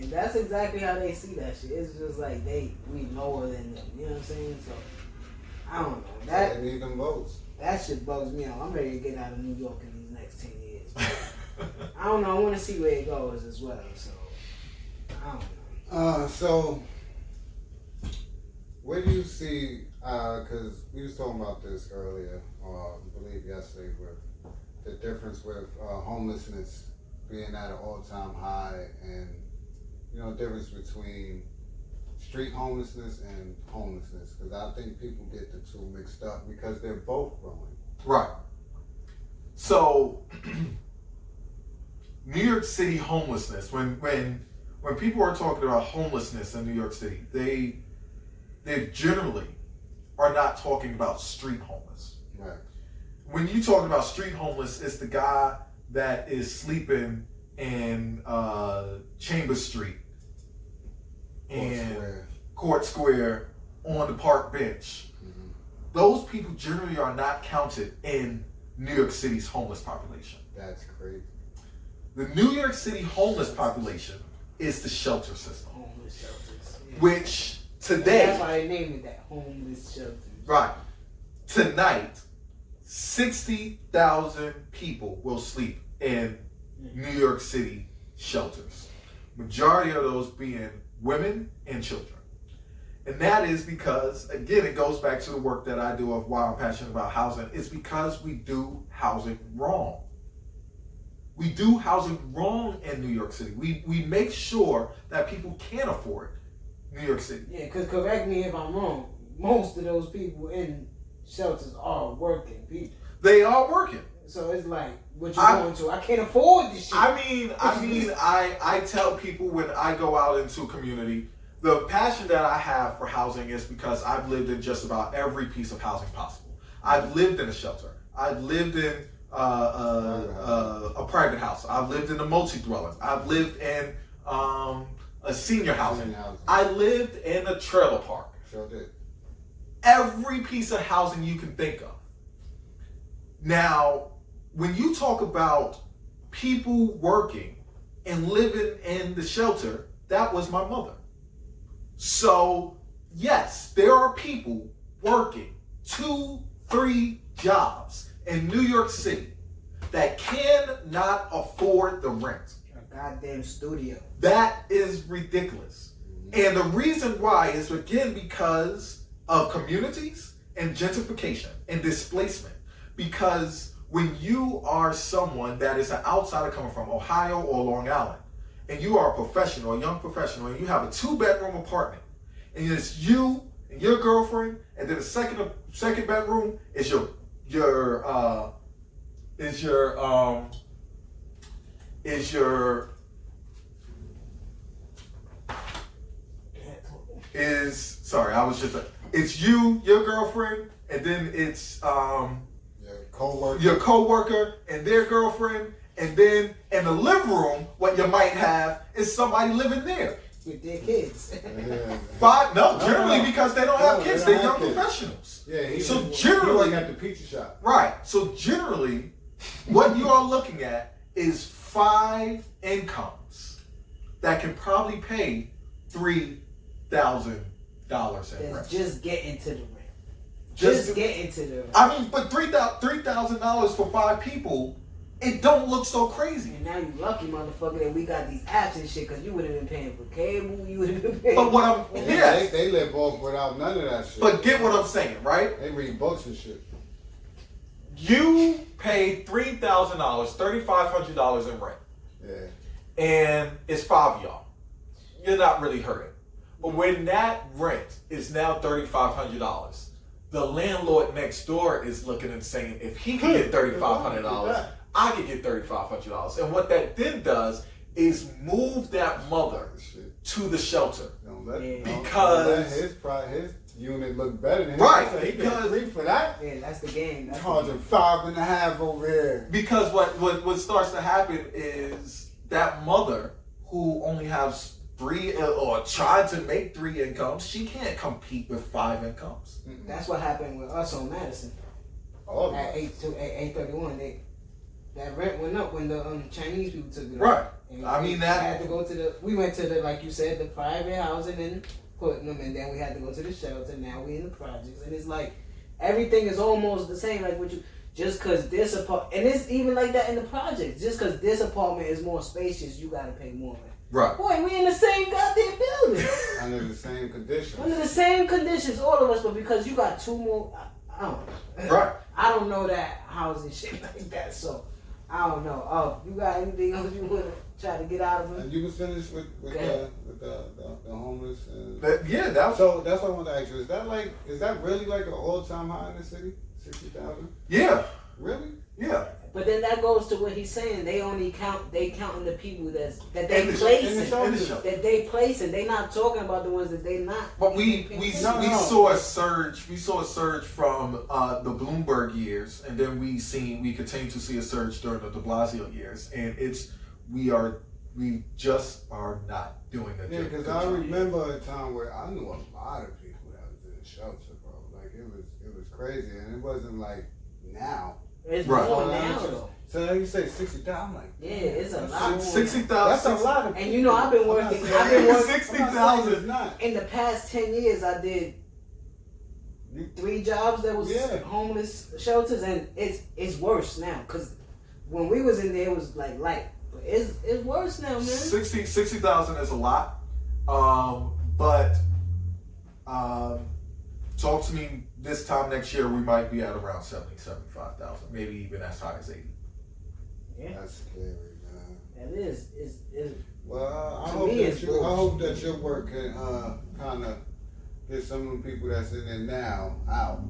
That's exactly how they see that shit. It's just like we lower than them. You know what I'm saying? So I don't know. They need them votes. That shit bugs me out. I'm ready to get out of New York in these next 10 years. I don't know. I want to see where it goes as well. So I don't know. So where do you see? Because we was talking about this earlier, I believe yesterday, with the difference with homelessness being at an all-time high, and difference between street homelessness and homelessness, because I think people get the two mixed up because they're both growing. Right. So New York City homelessness, when people are talking about homelessness in New York City, they're generally are not talking about street homeless. Right. When you talk about street homeless, it's the guy that is sleeping in Chambers Street and Court Square on the park bench. Mm-hmm. Those people generally are not counted in New York City's homeless population. That's crazy. The New York City homeless population is the shelter system, Homeless shelters. Yeah. which today, That's why they named it that, homeless shelters. right, tonight, 60,000 people will sleep in New York City shelters. Majority of those being women and children. And that is because, again, it goes back to the work that I do of why I'm passionate about housing. It's because we do housing wrong. We do housing wrong in New York City. We make sure that people can't afford New York City. Yeah, because correct me if I'm wrong, most of those people in shelters are working people. They are working. So it's like, what you going to? I can't afford this shit. I tell people when I go out into a community, the passion that I have for housing is because I've lived in just about every piece of housing possible. I've lived in a shelter. I've lived in a private house. I've lived in a multi-dwelling. I've lived in a senior housing. I lived in a trailer park. Sure did. Every piece of housing you can think of. Now, when you talk about people working and living in the shelter, that was my mother. So, yes, there are people working 2, 3 jobs in New York City that cannot afford the rent. A goddamn studio. That is ridiculous. And the reason why is, again, because of communities and gentrification and displacement. Because when you are someone that is an outsider coming from Ohio or Long Island, and you are a professional, a young professional, and you have a 2-bedroom apartment, and it's you and your girlfriend, and then the second bedroom is your it's you, your girlfriend, and then it's your co-worker and their girlfriend, and then in the living room, what you might have is somebody living there. With their kids. Generally because they don't have kids, they're young professionals. Yeah, so generally at the pizza shop. Right. So generally, what you are looking at is 5 incomes that can probably pay $3,000 in rent. Just getting to the rent. Just getting to the rent. I mean, but $3,000 for 5 people, it don't look so crazy. And now you lucky, motherfucker, that we got these apps and shit, because you would have been paying for cable, you would have been paying. But what I'm they live off without none of that shit. But get what I'm saying, right? They read books and shit. You paid $3,000, $3,500 in rent. Yeah. And it's 5 of y'all. You're not really hurting. But when that rent is now $3,500, the landlord next door is looking and saying, if he can get $3,500, I could get $3,500. And what that then does is move that mother to the shelter. Don't let his unit look better than his. Right, because $3 for that. Yeah, that's the game. Charging $5.50 over here. Because what starts to happen is that mother who only has 3 or tried to make 3 incomes, she can't compete with 5 incomes. That's what happened with us on Madison. At 831, that rent went up when the Chinese people took it. Right. And that had to go to we went to the, like you said, the private housing in Putnam, and then we had to go to the shelter. Now we in the projects, and it's like everything is almost the same. Like what you just because this apartment, and it's even like that in the projects. Just because this apartment is more spacious, you gotta pay more rent. Right. Boy, we in the same goddamn building. Under the same conditions. Under the same conditions, all of us, but because you got 2 more, I don't know. Right. I don't know that housing shit like that, so I don't know. Oh, you got anything else you want to try to get out of it? And you was finished with the homeless. Yeah, that's so. That's what I want to ask you. Is that really like an all-time high in the city? 60,000. Yeah. Really? Yeah. But then that goes to what he's saying. They counting the people that In they the placing. show. That they placing. They not talking about the ones that they not. But we saw a surge. We saw a surge from the Bloomberg years, and then we continue to see a surge during the De Blasio years, and we just are not doing that. Yeah, because I remember a time where I knew a lot of people that was in the shelter, bro. Like it was crazy, and it wasn't like now. It's right. more now though. So you say 60,000, I'm like, yeah, it's a lot. 60,000. That's a lot of people. And you know, I've been working 60,000. In the past 10 years. I did 3 jobs that was homeless shelters, and it's worse now. Cause when we was in there, it was like light, but it's worse now, man. 60,000 is a lot, but talk to me this time next year. We might be at around 75,000, maybe even as high as 80. Yeah, that's scary, man. It is. It's well, I hope that your work can kind of get some of the people that's in there now out,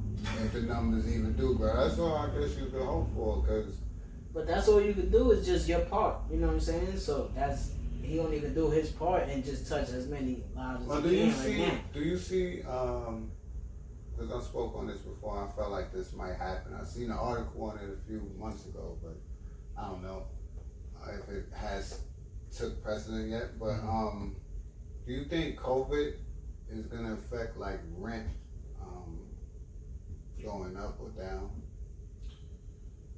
if the numbers even do. But that's all I guess you can hope for, But that's all you can do is just your part. You know what I'm saying? So he only can do his part and just touch as many lives as he can right now. Do you see? Because I spoke on this before, I felt like this might happen. I seen an article on it a few months ago, but I don't know if it has took precedent yet. But do you think COVID is gonna affect like rent going up or down?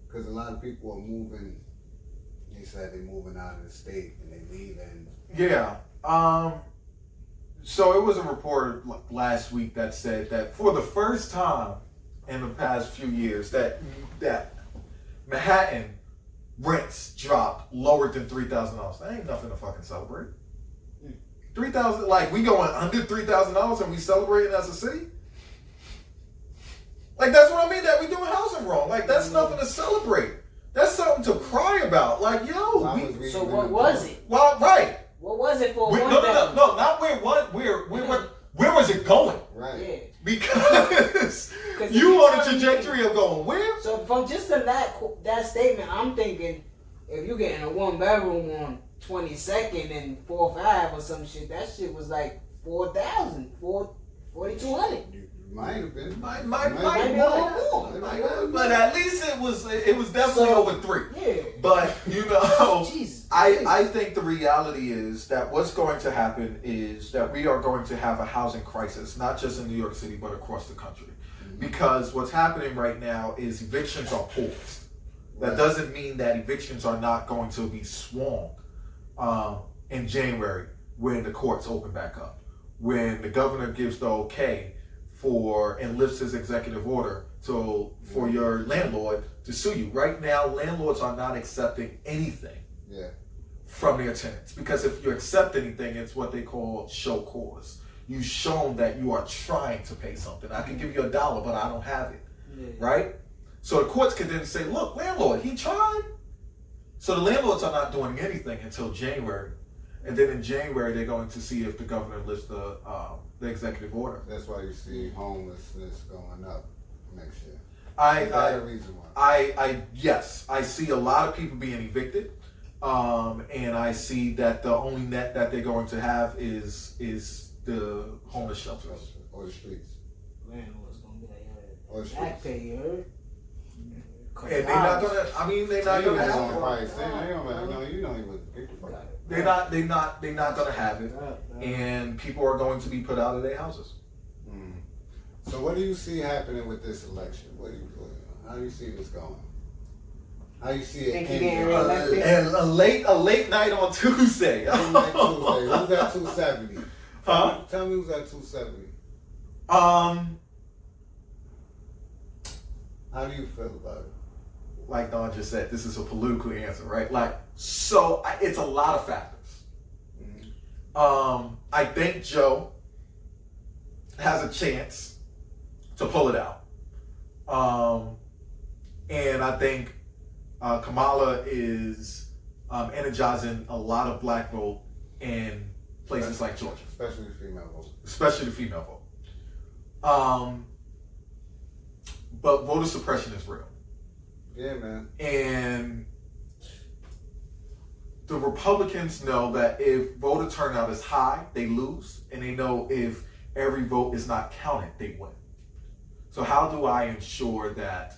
Because a lot of people are moving. They said they're moving out of the state and they leaving. Yeah. So it was a report last week that said that for the first time in the past few years that Manhattan rents dropped lower than $3,000. That ain't nothing to fucking celebrate. $3,000, like we going under $3,000 and we celebrating as a city? Like that's what I mean, that we doing housing wrong. Like that's nothing to celebrate. That's something to cry about. Like yo, so what was it? Well, right. What was it for? No, not where was it going? Right. Yeah. Because you on a trajectory of going where? So from just that statement, I'm thinking if you getting a 1-bedroom on 22nd and 4-5 or some shit, that shit was like 4,000, 4,200. Might have been. Might more. But at least it was definitely over 3. Yeah. But you know, Jesus. I think the reality is that what's going to happen is that we are going to have a housing crisis, not just in New York City, but across the country. Because what's happening right now is evictions are paused. That doesn't mean that evictions are not going to be swarmed in January when the courts open back up. When the governor gives the okay and lifts his executive order for your landlord to sue you. Right now, landlords are not accepting anything from their tenants, because if you accept anything, it's what they call show cause. You've shown that you are trying to pay something. I can give you $1, but I don't have it, right? So the courts can then say, look, landlord, he tried. So the landlords are not doing anything until January. And then in January, they're going to see if the governor lifts the executive order. That's why you see homelessness going up next year. Is that a reason why? Yes, I see a lot of people being evicted, and I see that the only net that they're going to have is the homeless shelters or the streets. Landlord's gonna be or the like, back pay, you heard? And they're not gonna. I mean, they're not gonna have it. They're not gonna have it, and people are going to be put out of their houses. So what do you see happening with this election? How do you see this going? How do you see it ending? And a late night on Tuesday. Who's at 270? Huh? Tell me who's at 270. How do you feel about it? Like Don just said, this is a political answer, right? Like, so it's a lot of factors. I think Joe has a chance to pull it out. And I think Kamala is energizing a lot of black vote in places like Georgia. Especially the female vote. But voter suppression is real. Yeah, man. And the Republicans know that if voter turnout is high, they lose. And they know if every vote is not counted, they win. So how do I ensure that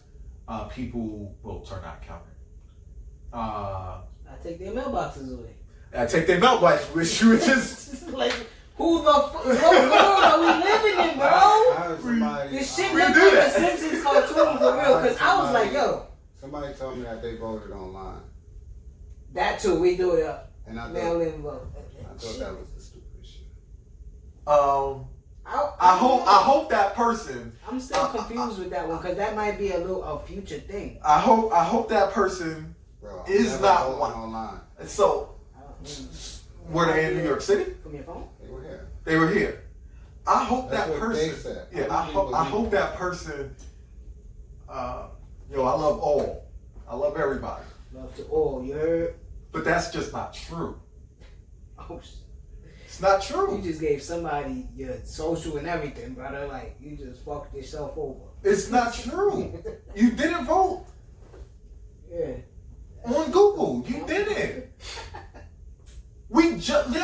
people votes are not counted? I take their mailboxes away. I take their mailboxes, which is like, who the fuck? What world are we living in, bro? I heard somebody. This shit We look do like a that. Simpsons cartoon for real. Cause I was like, yo, Somebody told me that they voted online, that too. We do it and I mail-in vote. thought that was the stupidest shit. I hope that person. I'm still confused with that one because that might be a future thing. I hope that person Bro, is never not voting one. online. So were they in New York City? From your phone? They were here. They were here. I hope That's that what person. they said. Yeah, I hope that person. I love all. I love everybody. Love to all. You heard? But that's just not true. Oh, It's not you true. just gave somebody your social and everything, brother. Like, you just fucked yourself over. It's not true. You didn't vote Yeah. on Google. You didn't. We just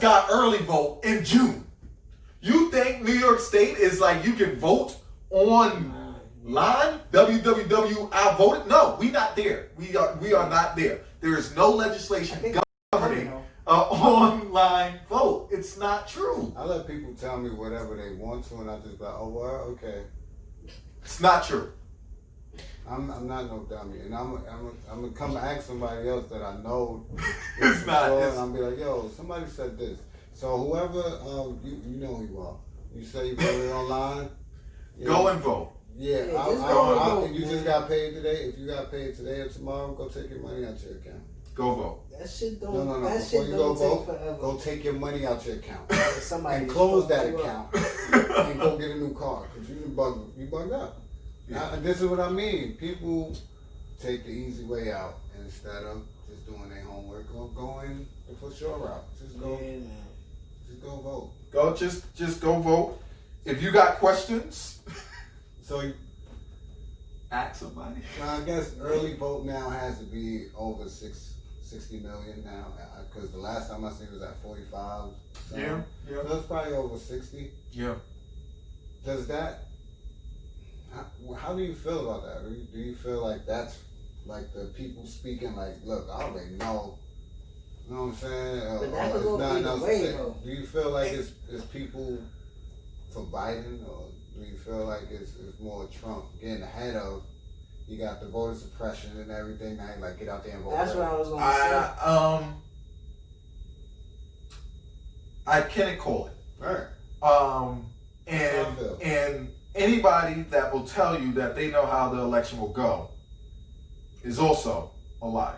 got early vote in June. You think New York State is like you can vote online? www. I voted. No, we not there. We are not there. There is no legislation governing online vote. It's not true. I let people tell me whatever they want to, and I just be like, oh well, okay. It's not true. I'm not no dummy, and I'm gonna come ask somebody else that I know. It's not. And I'll be like, yo, somebody said this. So whoever, you know who you are. You say you voted online. Yeah. Go and vote. Yeah, Yeah, just go vote, you man. just got paid today. If you got paid today or tomorrow, go take your money out your account. Go vote. That shit don't. No. That Before shit you go don't take vote, forever. go take your money out your account Somebody and close that fuck you account up. and go get a new car because you bugged out. Yeah. This is what I mean. People take the easy way out instead of just doing their homework or going the for sure route. Just go, Yeah, man. just go vote. Go just go vote. If you got questions, So ask somebody. I guess early vote now has to be over 60 million now because the last time I seen it was at 45. So, Yeah. So it's probably over 60. Yeah. Does that? How do you feel about that? Do you feel like that's like the people speaking like, look, I already know. You know what I'm saying? But that or could go nothing either else to way, say? though. Do you feel like it's people for Biden, or do you feel like it's more Trump getting ahead of? You got the voter suppression and everything. Now, like, get out there and vote. That's what I was gonna say. I can't call it. Right. And That's how I feel. and anybody that will tell you that they know how the election will go is also a liar.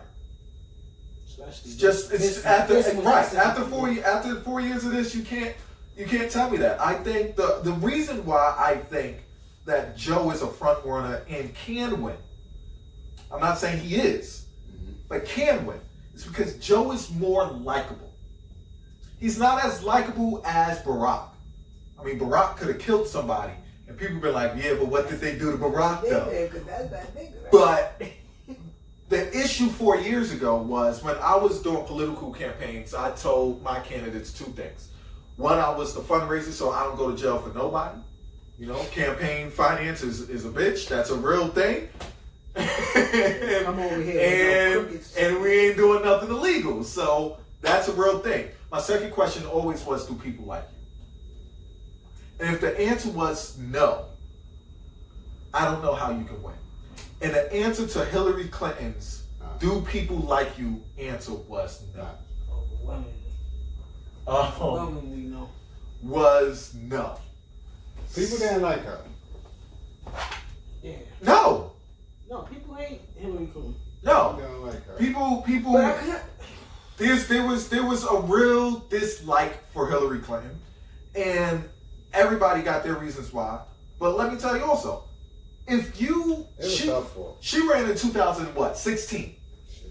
Especially It's after 4 years of this, you can't tell me that. I think the reason why I think that Joe is a front runner and can win, I'm not saying he is, but can win, is because Joe is more likable. He's not as likable as Barack. I mean, Barack could have killed somebody, and people be like, yeah, but what did they do to Barack though? Yeah, 'cause that's that nigga, right? But the issue 4 years ago was when I was doing political campaigns, I told my candidates two things. One, I was the fundraiser, so I don't go to jail for nobody. You know, campaign finance is a bitch. That's a real thing. Come over here. and we ain't doing nothing illegal. So that's a real thing. My second question always was, do people like you? And if the answer was no, I don't know how you can win. And the answer to Hillary Clinton's "do people like you" answer was no. Overwhelmingly no. Was no. People didn't like her. Yeah. No. No, people hate Hillary Clinton. No. People didn't like her. People. But I can't. There was a real dislike for Hillary Clinton, and everybody got their reasons why. But let me tell you also, if you It was her fault. she ran in 2016. It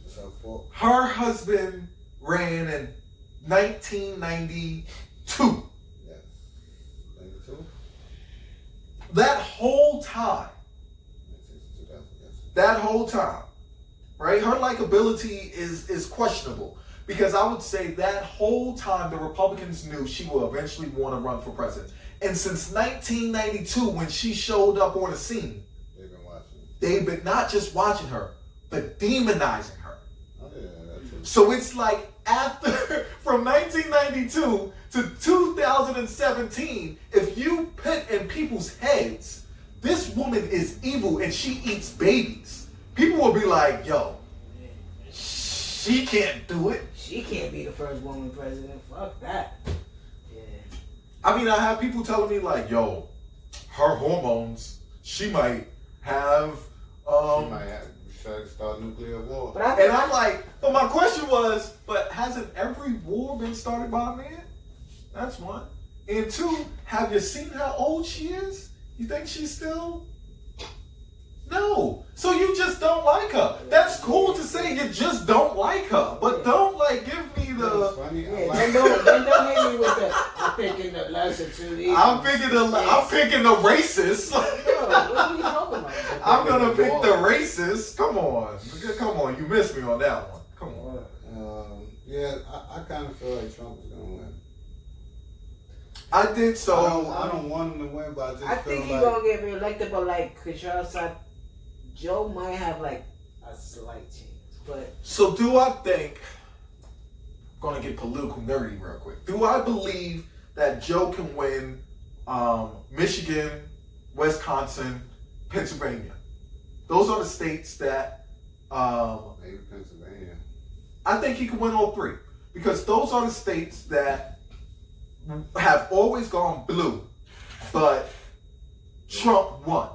was her fault. Her husband ran in 1992. Yes. 92. That whole time, that whole time, right? Her likability is questionable because I would say that whole time the Republicans knew she will eventually want to run for president. And since 1992, when she showed up on the scene, They've been watching. they've been not just watching her, but demonizing her. Oh yeah, that's it. So it's like after, from 1992 to 2017, if you put in people's heads, this woman is evil and she eats babies, people will be like, yo, she can't do it. She can't be the first woman president. Fuck that. Yeah. I mean, I have people telling me like, yo, her hormones, she might have, She might have start nuclear war. But and I'm like, but my question was, but hasn't every war been started by a man? That's one. And two, have you seen how old she is? You think she's still? No. So you just don't like her. That's cool to say you just don't like her, but don't like give me It's the. funny. Yeah, I like don't hit me with the. I'm picking the lesser two evils. I'm picking the racist. Yo, what are you talking about? I'm gonna pick the racist. Come on. You missed me on that one. Come on. yeah, I kind of feel like Trump is gonna win. I did so. I don't want him to win, but I just I feel think he's like gonna get reelected, but like Katrell said, Joe might have like a slight chance. But So do I think? I'm gonna get political nerdy real quick. Do I believe that Joe can win Michigan, Wisconsin, Pennsylvania? Those are the states that maybe Pennsylvania. I think he can win all three because those are the states that have always gone blue, but Trump won.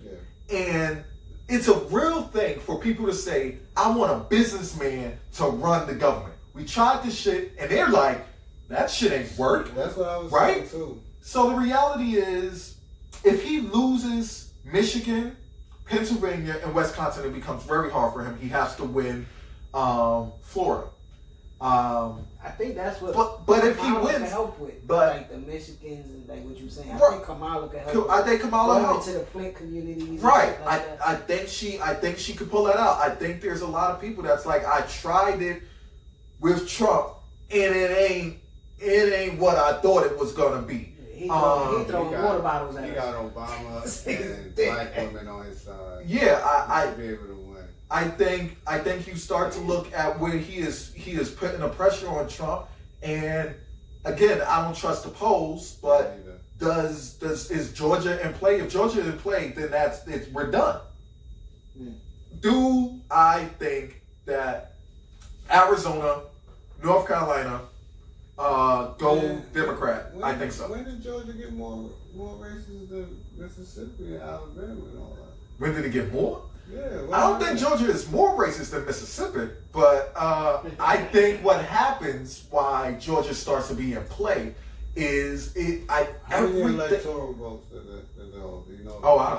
Yeah. And it's a real thing for people to say, I want a businessman to run the government. We tried this shit, and they're like, that shit ain't work. That's what I was Right? saying too. So the reality is, if he loses Michigan, Pennsylvania, and Wisconsin, it becomes very hard for him. He has to win Florida. I think that's what. But if he Kamala wins, can help with, but- like the Michigans and like what you saying, I Right. think Kamala can help. I think Kamala Going helps. into the Flint communities. Right. And like that. I think she could pull that out. I think there's a lot of people that's like, I tried it with Trump and it ain't what I thought it was gonna be. He throwing water bottles at He us. got Obama and black women on his side. Yeah, He should be able to win. I think you start to look at where he is putting the pressure on Trump, and again, I don't trust the polls, but is Georgia in play? If Georgia is in play, then we're done. Do I think that Arizona, North Carolina, go Democrat? I think so. When did Georgia get more races than Mississippi and Alabama and all that? When did it get more? Yeah. I don't think Georgia is more racist than Mississippi, but I think what happens why Georgia starts to be in play is How many electoral votes did they hold? Do you know? Oh, I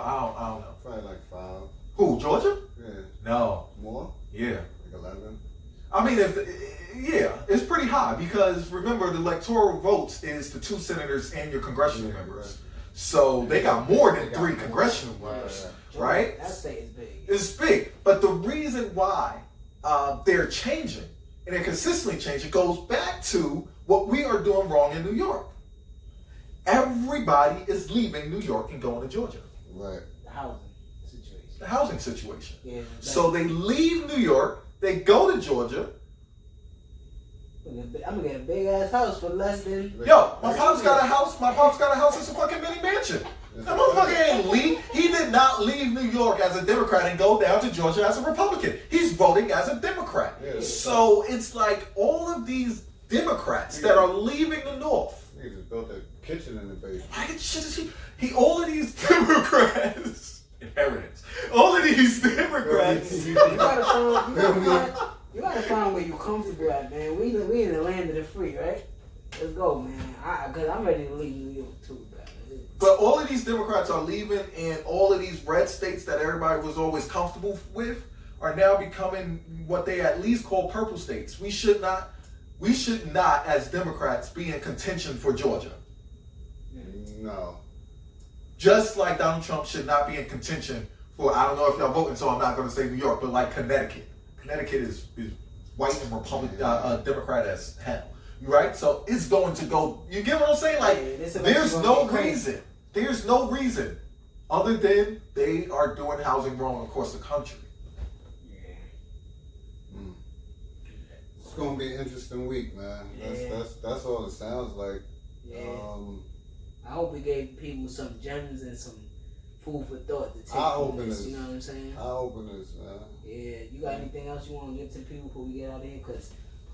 don't know. Probably like 5. Who, Georgia? Yeah. No. More? Yeah. Like 11? I mean, it's pretty high because remember the electoral votes is the 2 senators and your congressional members. So they got more than 3 congressional members, right? That state is big. It's big. But the reason why they're changing and they're consistently changing goes back to what we are doing wrong in New York. Everybody is leaving New York and going to Georgia. Right. The housing situation. The housing situation. Yeah. So they leave New York, they go to Georgia. I'm gonna get a big ass house for less than. Yo, my pop's got a house. My pop's got a house. It's a fucking mini mansion. That motherfucker ain't leave. He did not leave New York as a Democrat and go down to Georgia as a Republican. He's voting as a Democrat. Yeah. So it's like all of these Democrats that are leaving the North. He just built a kitchen in the basement. Why the shit is he? All of these Democrats. Inheritance. All of these Democrats. You gotta find where you're comfortable at, man. We in the land of the free, right? Let's go, man. Cause I'm ready to leave New York too, man. But all of these Democrats are leaving, and all of these red states that everybody was always comfortable with are now becoming what they at least call purple states. We should not, as Democrats, be in contention for Georgia. No. Just like Donald Trump should not be in contention for, I don't know if y'all voting, so I'm not going to say New York, but like Connecticut. Connecticut is white and Democrat as hell. Right? So it's going to go, you get what I'm saying? Like, there's no reason. There's no reason other than they are doing housing wrong across the country. It's gonna be an interesting week, man. That's all it sounds like. Yeah. I hope we gave people some gems and some food for thought to take from this. You know what I'm saying? Eye openers, man. Yeah. You got anything else you want to give to people before we get out of here? Cause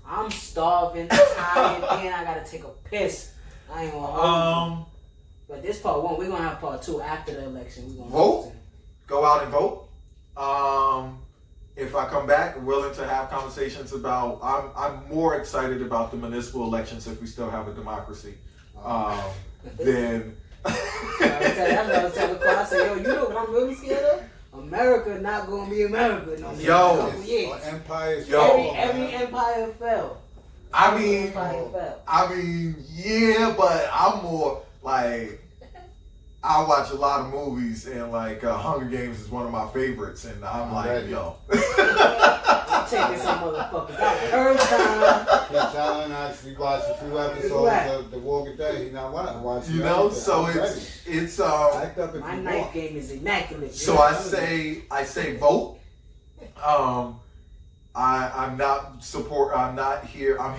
I'm starving, tired, and I gotta take a piss. I ain't gonna hold you. But this part one, we're gonna have part two after the election. We're gonna vote. Go out and vote. If I come back, willing to have conversations about. I'm more excited about the municipal elections if we still have a democracy. Then. That's what I say. Yo, you know what I'm really scared of? America not gonna be America no more. Empires. Every empire fell. I mean, yeah, but I'm more like, I watch a lot of movies, and like Hunger Games is one of my favorites, and I'm like, ready. Yo. I'm taking some motherfuckers out first time. Katrell actually watched a few episodes of The Walking Dead. He's not watching. You know, so it's my knife game is immaculate. So I say vote. I'm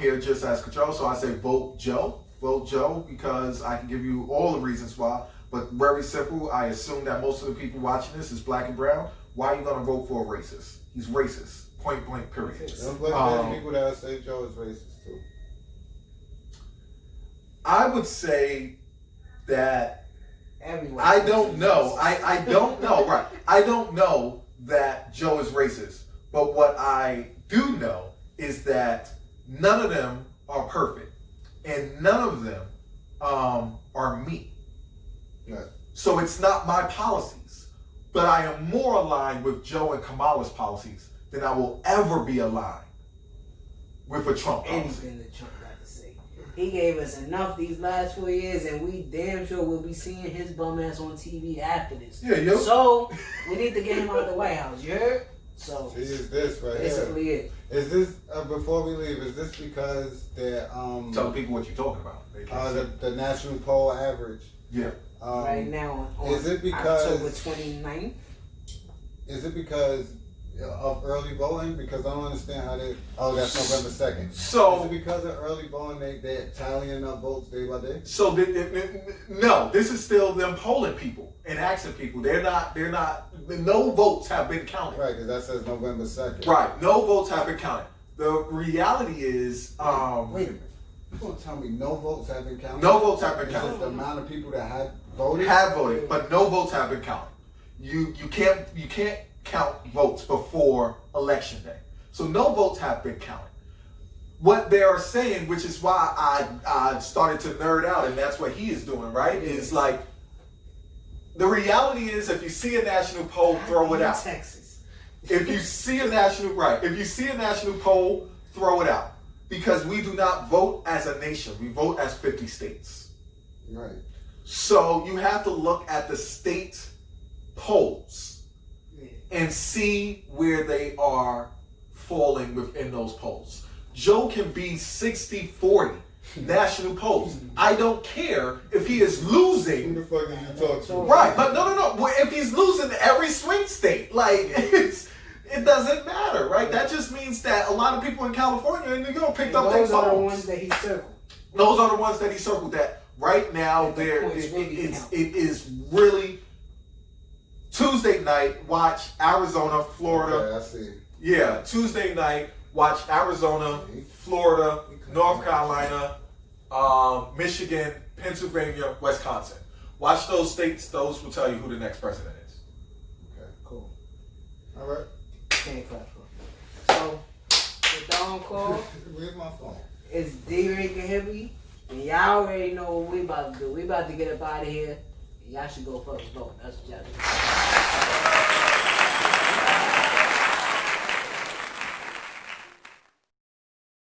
here just as Katrell, so I say vote Joe. Vote Joe because I can give you all the reasons why. But very simple, I assume that most of the people watching this is black and brown. Why are you going to vote for a racist? He's racist. Point blank, period. There's people that say Joe is racist too. I would say that everyone. I don't know. I don't know. Right. I don't know that Joe is racist. But what I do know is that none of them are perfect. And none of them are me. Right. So it's not my policies, but I am more aligned with Joe and Kamala's policies than I will ever be aligned with a Trump policy. Anything that Trump got to say. He gave us enough these last 4 years, and we damn sure will be seeing his bum ass on TV after this. Yeah, yo. So we need to get him out of the White House. You heard? So see, is this right basically here? It. Is this before we leave? Is this because they're tell people what you're talking about? The national poll average? Yeah. Right now on is it because October 29th? Is it because of early voting? Because I don't understand how they. Oh, that's November 2nd. So is it because of early voting? They're tallying up votes day by day. So no, this is still them polling people and asking people. They're not. No votes have been counted. Right, because that says November 2nd. Right, no votes have been counted. The reality is, wait a minute. You gonna tell me no votes have been counted? No votes have been counted. It's just the amount of people that had voted. Have voted, but no votes have been counted. You can't count votes before election day. So no votes have been counted. What they are saying, which is why I started to nerd out, and that's what he is doing, right? Is like, the reality is, if you see a national poll, throw it out. Texas. If you see a national poll, throw it out. Because we do not vote as a nation. We vote as 50 states. Right. So you have to look at the state polls and see where they are falling within those polls. Joe can be 60-40 national polls. I don't care if he is losing. Who the fuck did you talk to? Right, but no. If he's losing every swing state, like it doesn't matter, right? That just means that a lot of people in California and New York picked up their polls. Those are the ones that he circled. Those are the ones that he circled. That right now it is really Tuesday night. Watch Arizona, Florida. Okay, I see. Yeah, Tuesday night. Watch Arizona, Florida, North Carolina, Michigan, Pennsylvania, Wisconsin. Watch those states. Those will tell you who the next president is. Okay, cool. All right. Can't clap for. So, the Dawn Call. Where's my phone? It's Dricanhippie, and y'all already know what we about to do. We about to get up out of here. Y'all should go fucking vote. That's what y'all do.